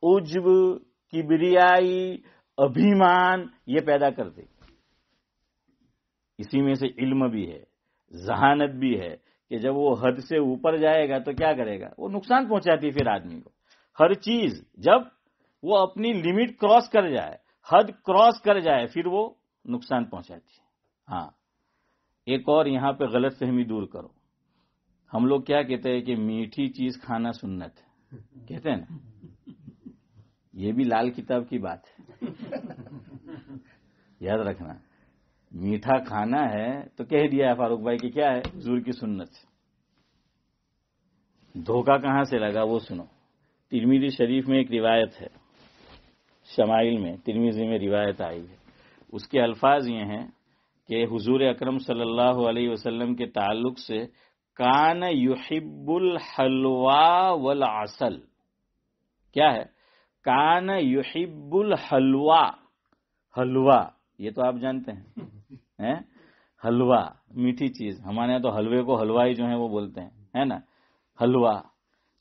عجب، کبریائی، ابھیمان یہ پیدا کر دے۔ اسی میں سے علم بھی ہے، ذہانت بھی ہے، کہ جب وہ حد سے اوپر جائے گا تو کیا کرے گا؟ وہ نقصان پہنچاتی پھر آدمی کو۔ ہر چیز جب وہ اپنی لمٹ کراس کر جائے، حد کراس کر جائے، پھر وہ نقصان پہنچاتی ہے۔ ہاں ایک اور یہاں پہ غلط فہمی دور کرو، ہم لوگ کیا کہتے ہیں کہ میٹھی چیز کھانا سنت ہے، کہتے ہیں نا، یہ بھی لال کتاب کی بات ہے، یاد رکھنا، میٹھا کھانا ہے تو کہہ دیا ہے فاروق بھائی کہ کیا ہے؟ حضور کی سنت ہے۔ دھوکہ کہاں سے لگا وہ سنو، ترمذی شریف میں ایک روایت ہے، شمائل میں ترمذی میں روایت آئی ہے، اس کے الفاظ یہ ہیں کہ حضور اکرم صلی اللہ علیہ وسلم کے تعلق سے کان یحب الحلوا والعسل، کیا ہے؟ کان یحب الحلوا، حلوا یہ تو آپ جانتے ہیں، حلوا میٹھی چیز، ہمارے یہاں تو حلوے کو حلوائی جو ہیں وہ بولتے ہیں، ہے نا، حلوا،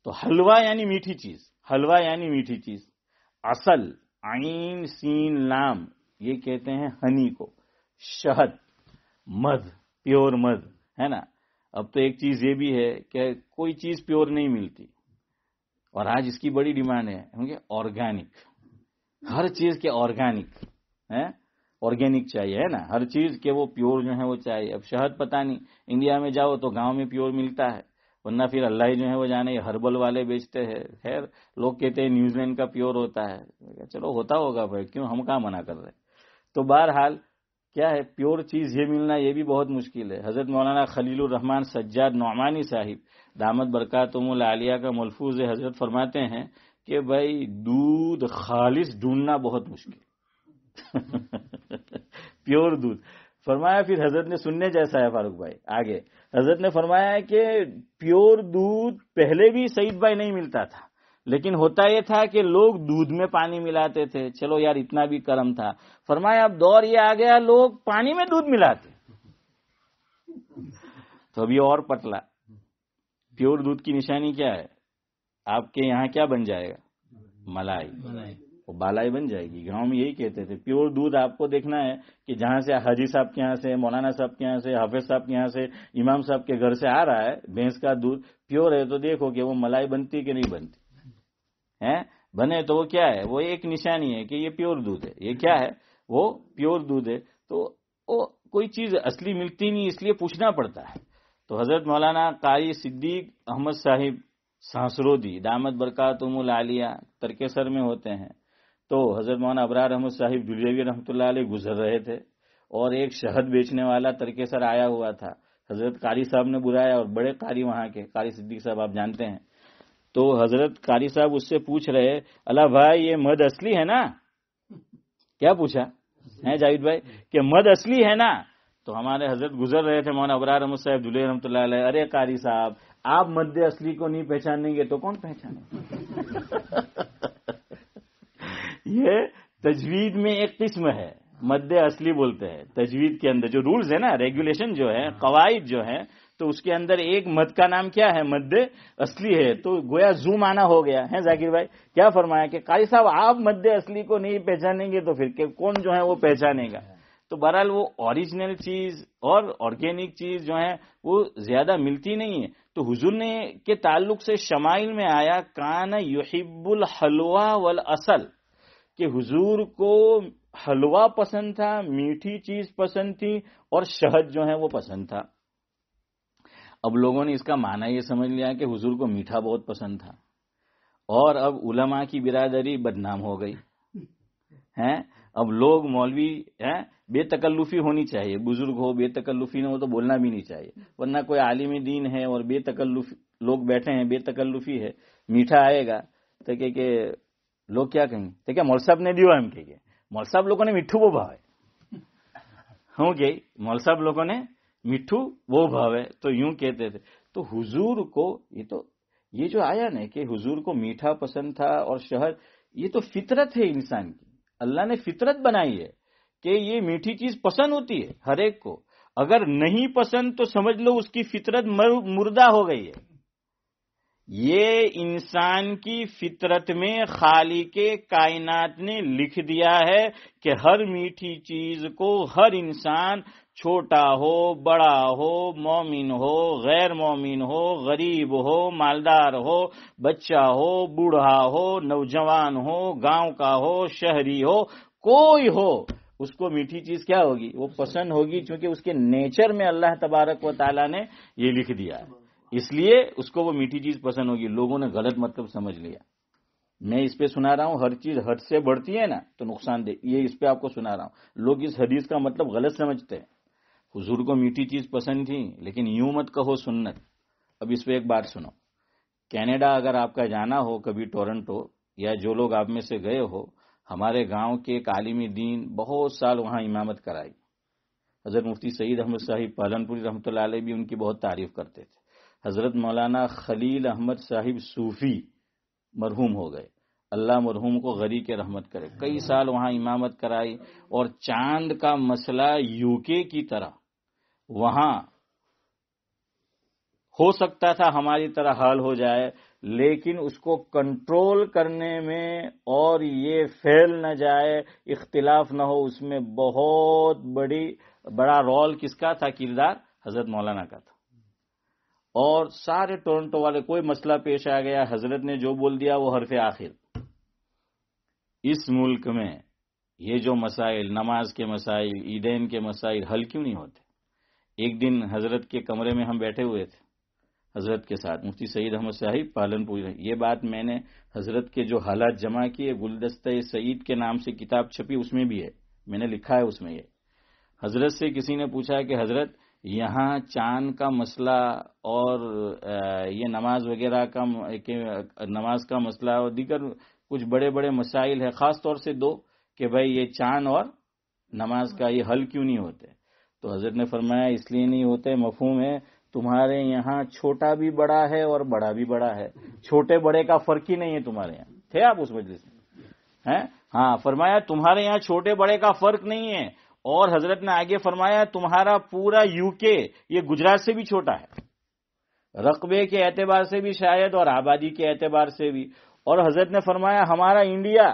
تو حلوا یعنی میٹھی چیز، حلوا یعنی میٹھی چیز، عسل عین سین لام یہ کہتے ہیں ہنی کو، شہد، مدھ، پیور مدھ، ہے نا۔ اب تو ایک چیز یہ بھی ہے کہ کوئی چیز پیور نہیں ملتی، اور آج اس کی بڑی ڈیمانڈ ہے آرگینک، ہر چیز کے آرگینک ہے، آرگینک چاہیے، ہے نا، ہر چیز کے وہ پیور جو ہے وہ چاہیے۔ اب شہد پتہ نہیں، انڈیا میں جاؤ تو گاؤں میں پیور ملتا ہے، ورنہ پھر اللہ ہی جو ہے وہ جانے یہ ہربل والے بیچتے ہیں، خیر لوگ کہتے ہیں نیوزی لینڈ کا پیور ہوتا ہے، چلو ہوتا ہوگا بھائی، کیوں ہم کہاں منع کر رہے۔ تو بہرحال کیا ہے، پیور چیز یہ ملنا یہ بھی بہت مشکل ہے۔ حضرت مولانا خلیل الرحمن سجاد نعمانی صاحب دامت برکاتہم العالیہ کا ملفوظ حضرت فرماتے ہیں کہ بھائی دودھ خالص ڈھونڈنا بہت مشکل پیور دودھ، فرمایا پھر حضرت نے سننے جیسا ہے فاروق بھائی، آگے حضرت نے فرمایا کہ پیور دودھ پہلے بھی سعید بھائی نہیں ملتا تھا، لیکن ہوتا یہ تھا کہ لوگ دودھ میں پانی ملاتے تھے، چلو یار اتنا بھی کرم تھا، فرمایا اب دور یہ آ گیا لوگ پانی میں دودھ ملاتے، تو ابھی اور پتلا۔ پیور دودھ کی نشانی کیا ہے؟ آپ کے یہاں کیا بن جائے گا؟ ملائی، وہ بالائی بن جائے گی. گاؤں میں یہی کہتے تھے. پیور دودھ آپ کو دیکھنا ہے کہ جہاں سے حاجی صاحب کے یہاں سے، مولانا صاحب کے یہاں سے، حافظ صاحب کے یہاں سے، امام صاحب کے گھر سے آ رہا ہے بھینس کا دودھ پیور ہے، تو دیکھو کہ وہ ملائی بنتی کہ نہیں بنتی ہے. بنے تو وہ کیا ہے؟ وہ ایک نشانی ہے کہ یہ پیور دودھ ہے. یہ کیا ہے؟ وہ پیور دودھ ہے. تو وہ کوئی چیز اصلی ملتی نہیں، اس لیے پوچھنا پڑتا ہے. تو حضرت مولانا قاری صدیق احمد صاحب سانسرودی دامت برکاتہم العالیہ ترکیسر میں ہوتے ہیں. تو حضرت مولانا ابرار احمد صاحب دلیوی رحمۃ اللہ علیہ گزر رہے تھے اور ایک شہد بیچنے والا ترکیسر آیا ہوا تھا. حضرت قاری صاحب نے بلایا، اور بڑے قاری وہاں کے قاری صدیق صاحب آپ جانتے ہیں. تو حضرت قاری صاحب اس سے پوچھ رہے، اللہ بھائی یہ مد اصلی ہے نا؟ کیا پوچھا ہے جاوید بھائی کہ مد اصلی ہے نا؟ تو ہمارے حضرت گزر رہے تھے مولانا ابرار احمد صاحب دلیوی رحمۃ اللہ علیہ. ارے قاری صاحب آپ مد اصلی کو نہیں پہچانیں گے تو کون پہچانے؟ یہ تجوید میں ایک قسم ہے، مد اصلی بولتے ہیں. تجوید کے اندر جو رولز ہے نا، ریگولیشن جو ہے، قواعد جو ہے، تو اس کے اندر ایک مد کا نام کیا ہے؟ مد اصلی ہے. تو گویا زو مانا ہو گیا ہے. ذاکر بھائی کیا فرمایا کہ قاری صاحب آپ مد اصلی کو نہیں پہچانیں گے تو پھر کون جو ہے وہ پہچانے گا؟ تو بہرحال وہ اوریجنل چیز اور آرگینک چیز جو ہے وہ زیادہ ملتی نہیں ہے. تو حضور نے کے تعلق سے شمائل میں آیا کان یحب الحلوہ والاصل، کہ حضور کو حلوہ پسند تھا، میٹھی چیز پسند تھی، اور شہد جو ہے وہ پسند تھا. اب لوگوں نے اس کا معنی یہ سمجھ لیا کہ حضور کو میٹھا بہت پسند تھا، اور اب علماء کی برادری بدنام ہو گئی ہے. اب لوگ مولوی ہیں، بے تکلفی ہونی چاہیے. بزرگ ہو بے تکلفی نہ ہو تو بولنا بھی نہیں چاہیے، ورنہ کوئی عالم دین ہے اور بے تکلف لوگ بیٹھے ہیں، بے تکلفی ہے، میٹھا آئے گا تو کہ لوگ کیا کہیں تو کیا مول صاحب نے دیو ہم کہ مول صاحب لوگوں نے مٹھو وہ بھاوے ہوں گے، مول صاحب لوگوں نے مٹھو وہ بھاوے. تو یوں کہتے تھے. تو حضور کو یہ جو آیا نا کہ حضور کو میٹھا پسند تھا اور شہد، یہ تو فطرت ہے انسان کی. اللہ نے فطرت بنائی ہے کہ یہ میٹھی چیز پسند ہوتی ہے ہر ایک کو. اگر نہیں پسند تو سمجھ لو اس کی فطرت مردہ ہو گئی ہے. یہ انسان کی فطرت میں خالق کائنات نے لکھ دیا ہے کہ ہر میٹھی چیز کو ہر انسان، چھوٹا ہو بڑا ہو، مومن ہو غیر مومن ہو، غریب ہو مالدار ہو، بچہ ہو بوڑھا ہو، نوجوان ہو گاؤں کا ہو شہری ہو، کوئی ہو، اس کو میٹھی چیز کیا ہوگی؟ وہ پسند ہوگی، چونکہ اس کے نیچر میں اللہ تبارک و تعالیٰ نے یہ لکھ دیا ہے، اس لیے اس کو وہ میٹھی چیز پسند ہوگی. لوگوں نے غلط مطلب سمجھ لیا. میں اس پہ سنا رہا ہوں، ہر چیز حد سے بڑھتی ہے نا تو نقصان دہ، یہ اس پہ آپ کو سنا رہا ہوں. لوگ اس حدیث کا مطلب غلط سمجھتے ہیں. حضور کو میٹھی چیز پسند تھی، لیکن یوں مت کہو سنت. اب اس پہ ایک بات سنو. کینیڈا اگر آپ کا جانا ہو کبھی، ٹورنٹو، یا جو لوگ آپ میں سے گئے ہو، ہمارے گاؤں کے ایک عالم دین بہت سال وہاں امامت کرائی. حضرت مفتی سعید احمد صاحب پالنپوری رحمۃ اللہ علیہ بھی ان کی بہت تعریف کرتے تھے. حضرت مولانا خلیل احمد صاحب صوفی مرحوم ہو گئے، اللہ مرحوم کو غری کے رحمت کرے. کئی سال وہاں امامت کرائی، اور چاند کا مسئلہ UK کی طرح وہاں ہو سکتا تھا ہماری طرح حال ہو جائے، لیکن اس کو کنٹرول کرنے میں اور یہ پھیل نہ جائے، اختلاف نہ ہو، اس میں بہت بڑا رول کس کا تھا؟ کردار حضرت مولانا کا تھا. اور سارے ٹورنٹو والے، کوئی مسئلہ پیش آ گیا، حضرت نے جو بول دیا وہ حرف آخر. اس ملک میں یہ جو مسائل، نماز کے مسائل، عیدین کے مسائل حل کیوں نہیں ہوتے؟ ایک دن حضرت کے کمرے میں ہم بیٹھے ہوئے تھے حضرت کے ساتھ، مفتی سعید احمد صاحب پالنپوری. یہ بات میں نے حضرت کے جو حالات جمع کیے، گلدستہ سعید کے نام سے کتاب چھپی، اس میں بھی ہے، میں نے لکھا ہے اس میں. یہ حضرت سے کسی نے پوچھا کہ حضرت یہاں چاند کا مسئلہ اور یہ نماز وغیرہ کا، نماز کا مسئلہ اور دیگر کچھ بڑے بڑے مسائل ہیں، خاص طور سے دو، کہ بھائی یہ چاند اور نماز کا یہ حل کیوں نہیں ہوتے؟ تو حضرت نے فرمایا اس لیے نہیں ہوتے، مفہوم ہے، تمہارے یہاں چھوٹا بھی بڑا ہے اور بڑا بھی بڑا ہے، چھوٹے بڑے کا فرق ہی نہیں ہے تمہارے یہاں. تھے آپ اس مجلس میں؟ ہاں، فرمایا تمہارے یہاں چھوٹے بڑے کا فرق نہیں ہے. اور حضرت نے آگے فرمایا تمہارا پورا UK یہ گجرات سے بھی چھوٹا ہے. رقبے کے اعتبار سے بھی شاید اور آبادی کے اعتبار سے بھی. اور حضرت نے فرمایا ہمارا انڈیا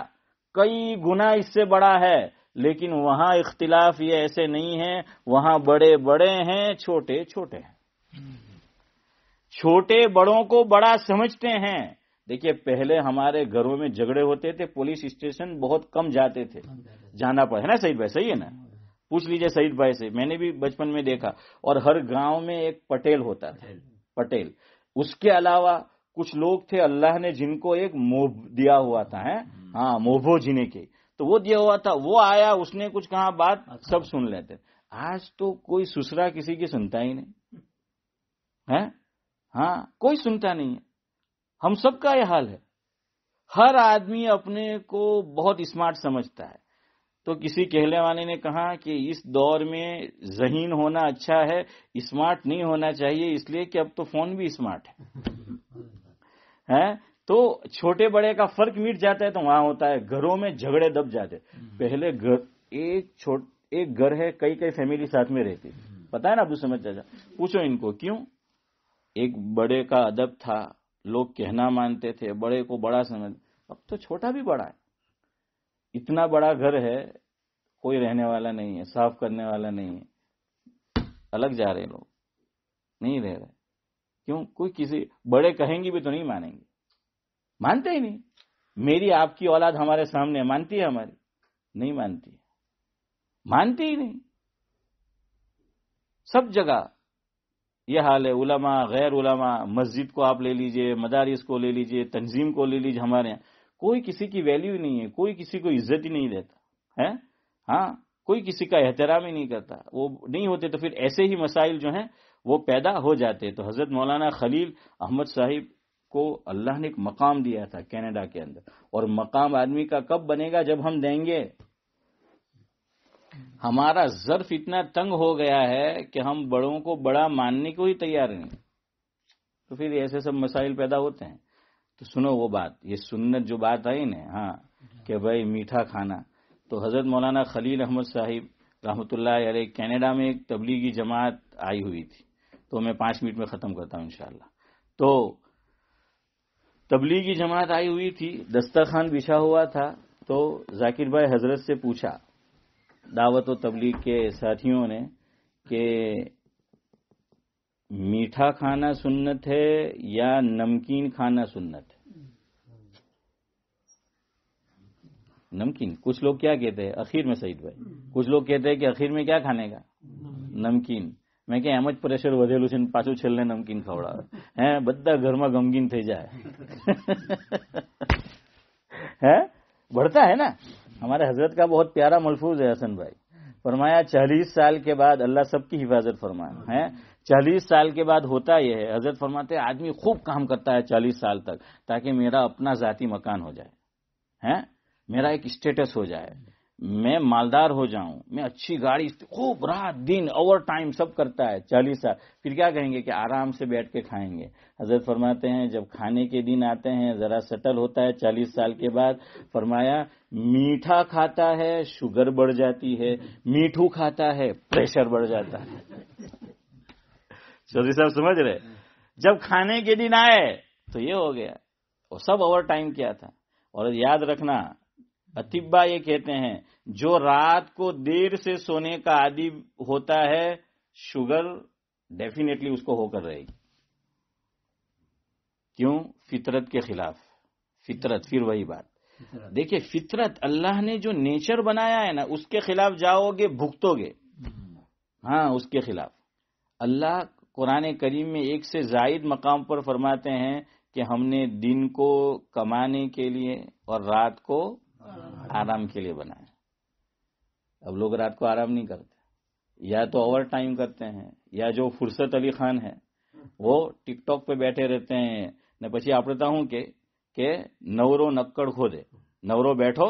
کئی گنا اس سے بڑا ہے، لیکن وہاں اختلاف یہ ایسے نہیں ہے، وہاں بڑے بڑے ہیں، چھوٹے چھوٹے ہیں. چھوٹے بڑوں کو بڑا سمجھتے ہیں. دیکھیے پہلے ہمارے گھروں میں جھگڑے ہوتے تھے، پولیس اسٹیشن بہت کم جاتے تھے، جانا پڑے، ہے نا سعید بھائی؟ صحیح ہے نا؟ پوچھ لیجئے سعید بھائی سے، میں نے بھی بچپن میں دیکھا. اور ہر گاؤں میں ایک پٹیل ہوتا تھا، پٹیل. اس کے علاوہ کچھ لوگ تھے اللہ نے جن کو ایک موب دیا ہوا تھا، ہاں موبو جنہیں کے، تو وہ دیا ہوا تھا. وہ آیا، اس نے کچھ کہا بات سب سن لیتے. آج تو کوئی سسرا کسی کی سنتا ہی نہیں ہے. ہاں کوئی سنتا نہیں ہے. ہم سب کا یہ حال ہے. ہر آدمی اپنے کو بہت اسمارٹ سمجھتا ہے. تو کسی کہنے والے نے کہا کہ اس دور میں ذہین ہونا اچھا ہے، اسمارٹ نہیں ہونا چاہیے، اس لیے کہ اب تو فون بھی اسمارٹ ہے. تو چھوٹے بڑے کا فرق مٹ جاتا ہے. تو وہاں ہوتا ہے گھروں میں جھگڑے دب جاتے. پہلے گھر ایک گھر ہے، کئی کئی فیملی ساتھ میں رہتی. پتا ہے نا ابو سمجھ چاچا؟ پوچھو ان کو کیوں. ایک بڑے کا ادب تھا، لوگ کہنا مانتے تھے، بڑے کو بڑا سمجھ. اب تو چھوٹا بھی بڑا ہے. اتنا بڑا گھر ہے، کوئی رہنے والا نہیں ہے، صاف کرنے والا نہیں ہے، الگ جا رہے لوگ، نہیں رہ رہے. کیوں؟ کوئی کسی بڑے کہیں گے بھی تو نہیں مانیں گے، مانتے ہی نہیں. میری آپ کی اولاد ہمارے سامنے مانتی ہے؟ ہماری نہیں مانتی، مانتی ہی نہیں. سب جگہ یہ حال ہے. علماء، غیر علماء، مسجد کو آپ لے لیجئے، مدارس کو لے لیجئے، تنظیم کو لے لیجئے، ہمارے یہاں کوئی کسی کی ویلیو نہیں ہے، کوئی کسی کو عزت ہی نہیں دیتا ہے. ہاں کوئی کسی کا احترام ہی نہیں کرتا. وہ نہیں ہوتے تو پھر ایسے ہی مسائل جو ہیں وہ پیدا ہو جاتے. تو حضرت مولانا خلیل احمد صاحب کو اللہ نے ایک مقام دیا تھا کینیڈا کے اندر. اور مقام آدمی کا کب بنے گا؟ جب ہم دیں گے. ہمارا ظرف اتنا تنگ ہو گیا ہے کہ ہم بڑوں کو بڑا ماننے کو ہی تیار نہیں. تو پھر ایسے سب مسائل پیدا ہوتے ہیں. تو سنو وہ بات، یہ سنت جو بات آئی نا، ہاں کہ بھائی میٹھا کھانا. تو حضرت مولانا خلیل احمد صاحب رحمۃ اللہ علیہ کینیڈا میں ایک تبلیغی جماعت آئی ہوئی تھی. تو میں 5 منٹ میں ختم کرتا ہوں انشاءاللہ. تو تبلیغی جماعت آئی ہوئی تھی، دسترخوان بچھا ہوا تھا. تو ذاکر بھائی حضرت سے پوچھا، دعوت و تبلیغ کے ساتھیوں نے، کہ میٹھا کھانا سنت ہے یا نمکین کھانا سنت ہے؟ نمکین. کچھ لوگ کیا کہتے ہیں اخیر میں سعید بھائی؟ کچھ لوگ کہتے ہیں کہ اخیر میں کیا کھانے کا؟ نمکین. میں کہ એમ જ પ્રેશર વધેલું છે ને પાછું છેલ્લે નમકીન ખવડાવે. બધા ઘરમાં ગમગીન થઈ જાય. بڑھتا ہے نا. ہمارے حضرت کا بہت پیارا ملفوظ ہے حسن بھائی. فرمایا 40 سال کے بعد اللہ سب کی حفاظت فرمایا ہے. 40 سال کے بعد ہوتا یہ ہے، حضرت فرماتے ہیں آدمی خوب کام کرتا ہے 40 سال تک، تاکہ میرا اپنا ذاتی مکان ہو جائے، میرا ایک اسٹیٹس ہو جائے، میں مالدار ہو جاؤں، میں اچھی گاڑی، خوب رات دن اوور ٹائم سب کرتا ہے 40 سال. پھر کیا کہیں گے کہ آرام سے بیٹھ کے کھائیں گے. حضرت فرماتے ہیں جب کھانے کے دن آتے ہیں ذرا سیٹل ہوتا ہے 40 سال کے بعد. فرمایا میٹھا کھاتا ہے شوگر بڑھ جاتی ہے، میٹھو کھاتا ہے پریشر بڑھ جاتا ہے. چودھری صاحب سمجھ رہے؟ جب کھانے کے دن آئے تو یہ ہو گیا، اور سب اوور ٹائم کیا تھا. اور یاد رکھنا، اطباء یہ کہتے ہیں جو رات کو دیر سے سونے کا عادی ہوتا ہے شوگر ڈیفینیٹلی اس کو ہو کر رہے گی. کیوں؟ فطرت کے خلاف. فطرت، پھر وہی بات دیکھیے، فطرت اللہ نے جو نیچر بنایا ہے نا اس کے خلاف جاؤ گے بھگتو گے. ہاں اس کے خلاف. اللہ قرآن کریم میں ایک سے زائد مقام پر فرماتے ہیں کہ ہم نے دن کو کمانے کے لیے اور رات کو آرام کے لیے بنایا. اب لوگ رات کو آرام نہیں کرتے، یا تو اوور ٹائم کرتے ہیں، یا جو فرصت علی خان ہے وہ ٹک ٹاک پہ بیٹھے رہتے ہیں. ને પછી આપણે હું કે નવરો નક્કડ ખોદે, નવરો બેઠો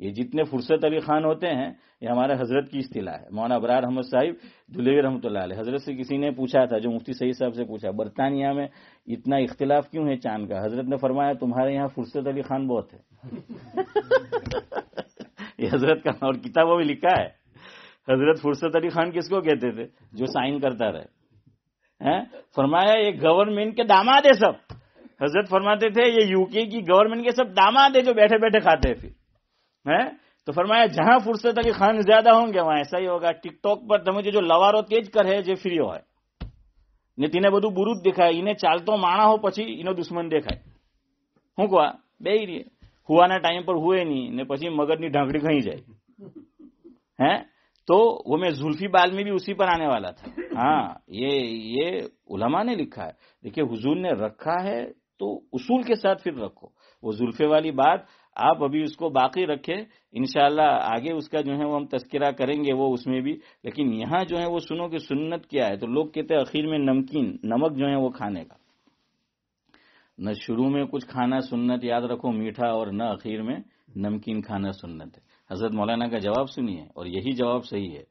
یہ جتنے فرصت علی خان ہوتے ہیں یہ ہمارے حضرت کی اصطلاح ہے. مولانا ابرار احمد صاحب دھلوی رحمۃ اللہ علیہ، حضرت سے کسی نے پوچھا تھا، جو مفتی سعید صاحب سے پوچھا، برطانیہ میں اتنا اختلاف کیوں ہے چاند کا؟ حضرت نے فرمایا تمہارے یہاں فرصت علی خان بہت ہے. یہ حضرت کا، اور کتابوں میں لکھا ہے حضرت فرصت علی خان کس کو کہتے تھے؟ جو سائن کرتا رہے. فرمایا یہ گورنمنٹ کے داماد ہے سب. حضرت فرماتے تھے یہ یو کے کی گورنمنٹ کے سب داماد ہیں جو بیٹھے بیٹھے کھاتے ہیں پھر. تو فرمایا جہاں فرصت علی خان زیادہ ہوں گے وہاں ایسا ہی ہوگا. ٹک ٹاک پر تمہیں جو لوارو تیج کر ہے જે ફ્રી હોય ને તેને બધું બુરું જ દેખાય, એને ચાલતો માણા હો પછી એનો દુશ્મન દેખાય. શું કહો બેહી રહી હુવાના ટાઈમ પર હુએ નહીં ને પછી મગજની ઢાંકડી ખઈ જાય. تو وہ میں زلفی بال میں بھی اسی پر آنے والا تھا. ہاں یہ علماء نے لکھا ہے. دیکھیے حضور نے رکھا ہے تو اصول کے ساتھ پھر رکھو. وہ زلفے والی بات آپ ابھی اس کو باقی رکھے، انشاءاللہ آگے اس کا جو ہے وہ ہم تذکرہ کریں گے وہ اس میں بھی. لیکن یہاں جو ہے وہ سنو کہ سنت کیا ہے. تو لوگ کہتے ہیں اخیر میں نمک جو ہے وہ کھانے کا. نہ شروع میں کچھ کھانا سنت، یاد رکھو میٹھا، اور نہ اخیر میں نمکین کھانا سنت ہے. حضرت مولانا کا جواب سنیے اور یہی جواب صحیح ہے.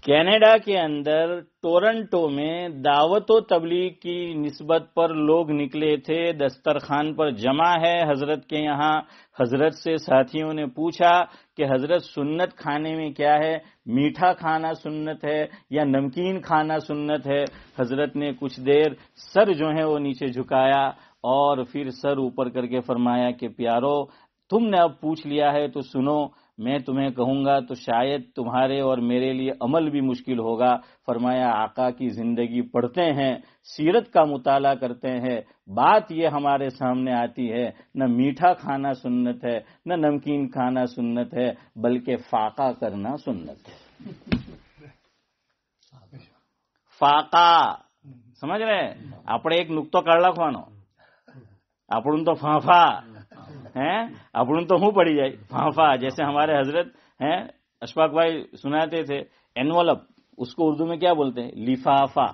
کینیڈا کے اندر ٹورنٹو میں دعوت و تبلیغ کی نسبت پر لوگ نکلے تھے، دسترخوان پر جمع ہے حضرت کے یہاں. حضرت سے ساتھیوں نے پوچھا کہ حضرت سنت کھانے میں کیا ہے، میٹھا کھانا سنت ہے یا نمکین کھانا سنت ہے؟ حضرت نے کچھ دیر سر جو ہے وہ نیچے جھکایا اور پھر سر اوپر کر کے فرمایا کہ پیارو تم نے اب پوچھ لیا ہے تو سنو، میں تمہیں کہوں گا تو شاید تمہارے اور میرے لیے عمل بھی مشکل ہوگا. فرمایا آقا کی زندگی پڑھتے ہیں، سیرت کا مطالعہ کرتے ہیں، بات یہ ہمارے سامنے آتی ہے نہ میٹھا کھانا سنت ہے نہ نمکین کھانا سنت ہے، بلکہ فاقہ کرنا سنت ہے. فاقہ سمجھ رہے؟ આપણે એક નુક્તો કાઢ નાખવાનો. આપણું તો ફાંફા આપણું تو ہوں پڑی جائے فانفا. جیسے ہمارے حضرت ہیں اشفاق بھائی سناتے تھے انولپ، اس کو اردو میں کیا بولتے ہیں؟ لفافہ.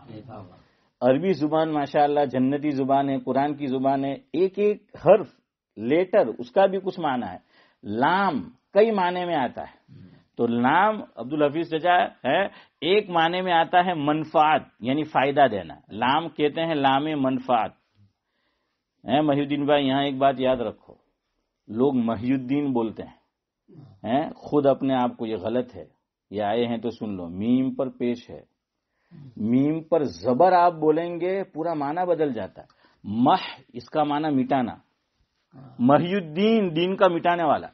عربی زبان ماشاءاللہ جنتی زبان ہے، قرآن کی زبان ہے. ایک ایک حرف لیٹر اس کا بھی کچھ معنی ہے. لام کئی معنی میں آتا ہے. تو لام عبدالحفیظ چچا ہے ایک معنی میں آتا ہے منفعت، یعنی فائدہ دینا. لام کہتے ہیں لام منفعت. محی الدین بھائی یہاں ایک بات یاد رکھو، لوگ محی الدین بولتے ہیں، خود اپنے آپ کو یہ غلط ہے. یہ آئے ہیں تو سن لو، میم پر پیش ہے. میم پر زبر آپ بولیں گے پورا معنی بدل جاتا ہے. مح اس کا معنی مٹانا، محی الدین دین کا مٹانے والا.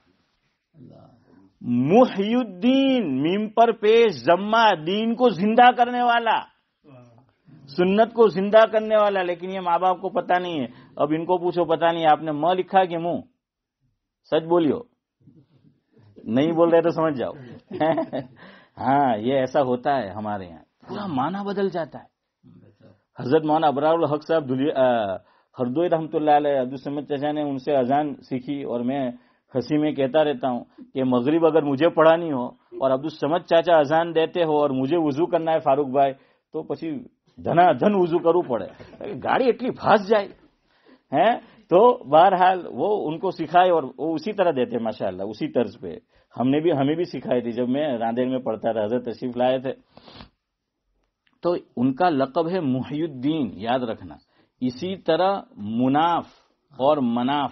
محی الدین میم پر پیش ضمہ دین کو زندہ کرنے والا، سنت کو زندہ کرنے والا. لیکن یہ ماں باپ کو پتا نہیں ہے. اب ان کو پوچھو پتا نہیں آپ نے ماں لکھا کہ منہ، سچ بولیو، نہیں بول رہے تو سمجھ جاؤ. ہاں یہ ایسا ہوتا ہے ہمارے یہاں، پورا معنی بدل جاتا ہے. حضرت مولانا ابرار الحق صاحب ہردوئی رحمۃ اللہ علیہ عبدالصمد چچا نے ان سے اذان سیکھی، اور میں ہنسی میں کہتا رہتا ہوں کہ مغرب اگر مجھے پڑھانی ہو اور عبدالصمد چاچا اذان دیتے ہو اور مجھے وضو کرنا ہے فاروق بھائی، تو پچھی دھنا دھن وضو کروں پڑے، گاڑی اتنی پھاس جائے. تو بہرحال وہ ان کو سکھائے اور وہ اسی طرح دیتے ماشاءاللہ، اسی طرز پہ. ہمیں بھی سکھائی تھی جب میں راندیر میں پڑھتا تھا، حضرت تشریف لائے تھے. تو ان کا لقب ہے محی الدین، یاد رکھنا. اسی طرح مناف اور مناف،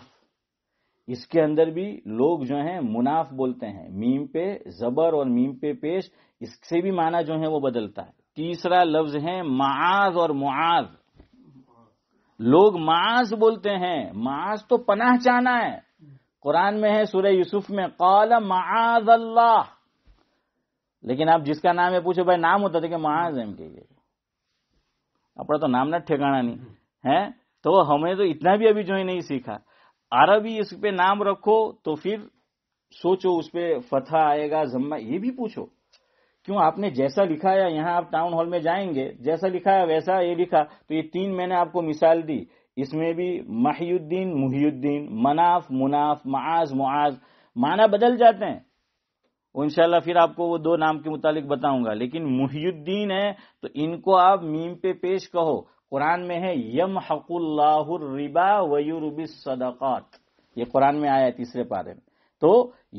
اس کے اندر بھی لوگ جو ہیں مناف بولتے ہیں. میم پہ زبر اور میم پہ پیش، اس سے بھی معنی جو ہے وہ بدلتا ہے. تیسرا لفظ ہے معاذ اور معاذ. لوگ معاذ بولتے ہیں، معاذ تو پناہ چاہنا ہے. قرآن میں ہے سورہ یوسف میں قال معاذ اللہ. لیکن آپ جس کا نام ہے پوچھو بھائی نام ہوتا تھا کہ معاذ ایم کے، اپنا تو نام نہ ٹھکانا نہیں ہے. تو ہمیں تو اتنا بھی ابھی جو ہے نہیں سیکھا. عربی اس پہ نام رکھو تو پھر سوچو اس پہ فتح آئے گا ضمہ، یہ بھی پوچھو کیوں آپ نے جیسا لکھا ہے. یہاں آپ ٹاؤن ہال میں جائیں گے جیسا لکھا ہے ویسا یہ لکھا. تو یہ تین میں نے آپ کو مثال دی، اس میں بھی محی الدین محی الدین، مناف مناف، معاذ معاذ، معنی بدل جاتے ہیں. انشاءاللہ پھر آپ کو وہ دو نام کے متعلق بتاؤں گا. لیکن محی الدین ہے تو ان کو آپ میم پہ پیش کہو. قرآن میں ہے یمحق اللہ الربا ویربی الصدقات، یہ قرآن میں آیا ہے 3 پارے میں. تو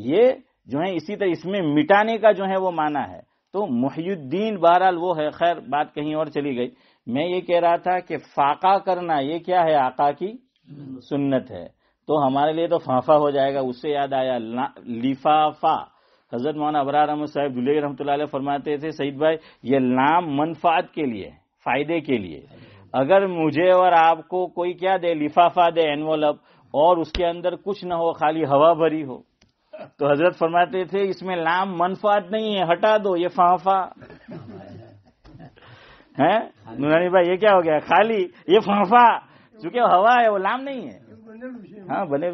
یہ جو ہے اسی طرح اس میں مٹانے کا جو ہے وہ معنی ہے. تو محی الدین بہرحال وہ ہے. خیر بات کہیں اور چلی گئی. میں یہ کہہ رہا تھا کہ فاقہ کرنا یہ کیا ہے؟ آقا کی سنت ہے. تو تو ہمارے لیے تو فافا ہو جائے گا. اس سے یاد آیا لفافا. حضرت مولانا ابرار احمد صاحب دلہی رحمۃ اللہ علیہ فرماتے تھے سعید بھائی یہ لام منفعت کے لیے، فائدے کے لیے. اگر مجھے اور آپ کو کوئی کیا دے، لفافہ دے، انوولپ، اور اس کے اندر کچھ نہ ہو، خالی ہوا بھری ہو، تو حضرت فرماتے تھے اس میں لام منفعت نہیں ہے، ہٹا دو، یہ فافا ہے. نورانی بھائی یہ کیا ہو گیا؟ خالی یہ فافا، چونکہ ہوا ہے، وہ لام نہیں ہے. ہاں بنے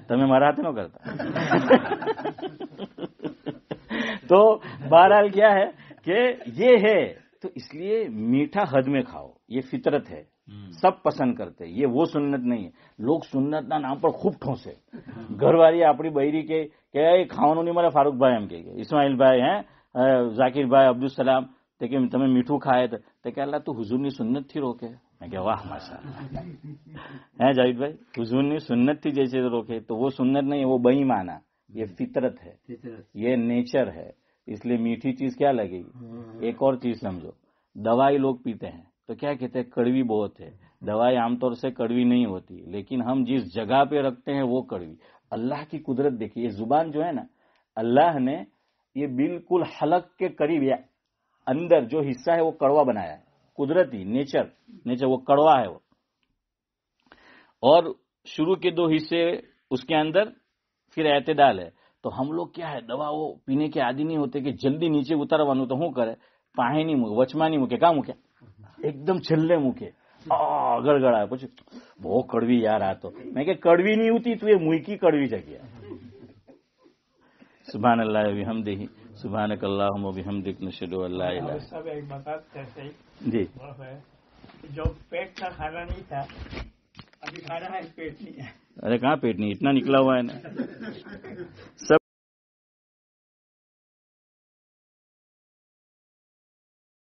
تمہیں مراتے نو کرتا. تو بہرحال کیا ہے کہ یہ ہے، تو اس لیے میٹھا حد میں کھاؤ، یہ فطرت ہے، سب پسند کرتے. یہ وہ سنت نہیں ہے. لوگ سنت ના નામ પર ખૂબ ઠોસે. ઘરવાળી આપણી બૈરી કે ખાવાનું નહીં મળે ફારૂક ભાઈ એમ કે ઇસ્માઇલ ભાઈ ઝાકિર ભાઈ અબ્દુલ સલામ તે કે તમે મીઠું ખાય તો કે અલ્લાહ તું હુઝુરની સુન્નતથી રોકે. میں کہ واہ ماشاءاللہ ہے جاوید بھائی، حضور نے سنت تھی جیسے روکے، تو وہ سنت نہیں ہے، وہ بے ایمانہ، یہ فطرت ہے، یہ نیچر ہے. اس لیے میٹھی چیز کیا لگے گی؟ ایک اور چیز سمجھو، دوائی لوگ پیتے ہیں تو کیا کہتے ہیں؟ کڑوی بہت ہے. دوائی عام طور سے کڑوی نہیں ہوتی، لیکن ہم جس جگہ پہ رکھتے ہیں وہ کڑوی. اللہ کی قدرت دیکھیے، یہ زبان جو ہے نا، اللہ نے یہ بالکل حلق کے قریب یا اندر جو حصہ ہے وہ کڑوا بنایا ہے. قدرتی نیچر وہ کڑوا ہے وہ. اور شروع کے 2 حصے اس کے اندر پھر اعتدال ہے. تو ہم لوگ کیا ہے، دوا وہ پینے کے عادی نہیں ہوتے کہ جلدی نیچے اترواનું તો શું કરે، પાહે નહીં મૂકે، વચમાં નહીં મૂકે, કાં મૂકે? એકદમ છેલ્લે મૂકે. ગળગળાય પછી બહુ કડવી યાર આ તો. મેં કે કડવી નહીં હોતી તું એ મૂકી કડવી જગ્યા. سبحان اللہ وبحمدہ سبحانک اللہم وبحمدک نشہد ان لا الہ الا انت. ایک بات کہتے جی، جو پیٹ کا کھانا نہیں تھا ابھی کھانا ہے، پیٹ نہیں ہے. ارے کہاں پیٹ نہیں، اتنا نکلا ہوا ہے نا. سب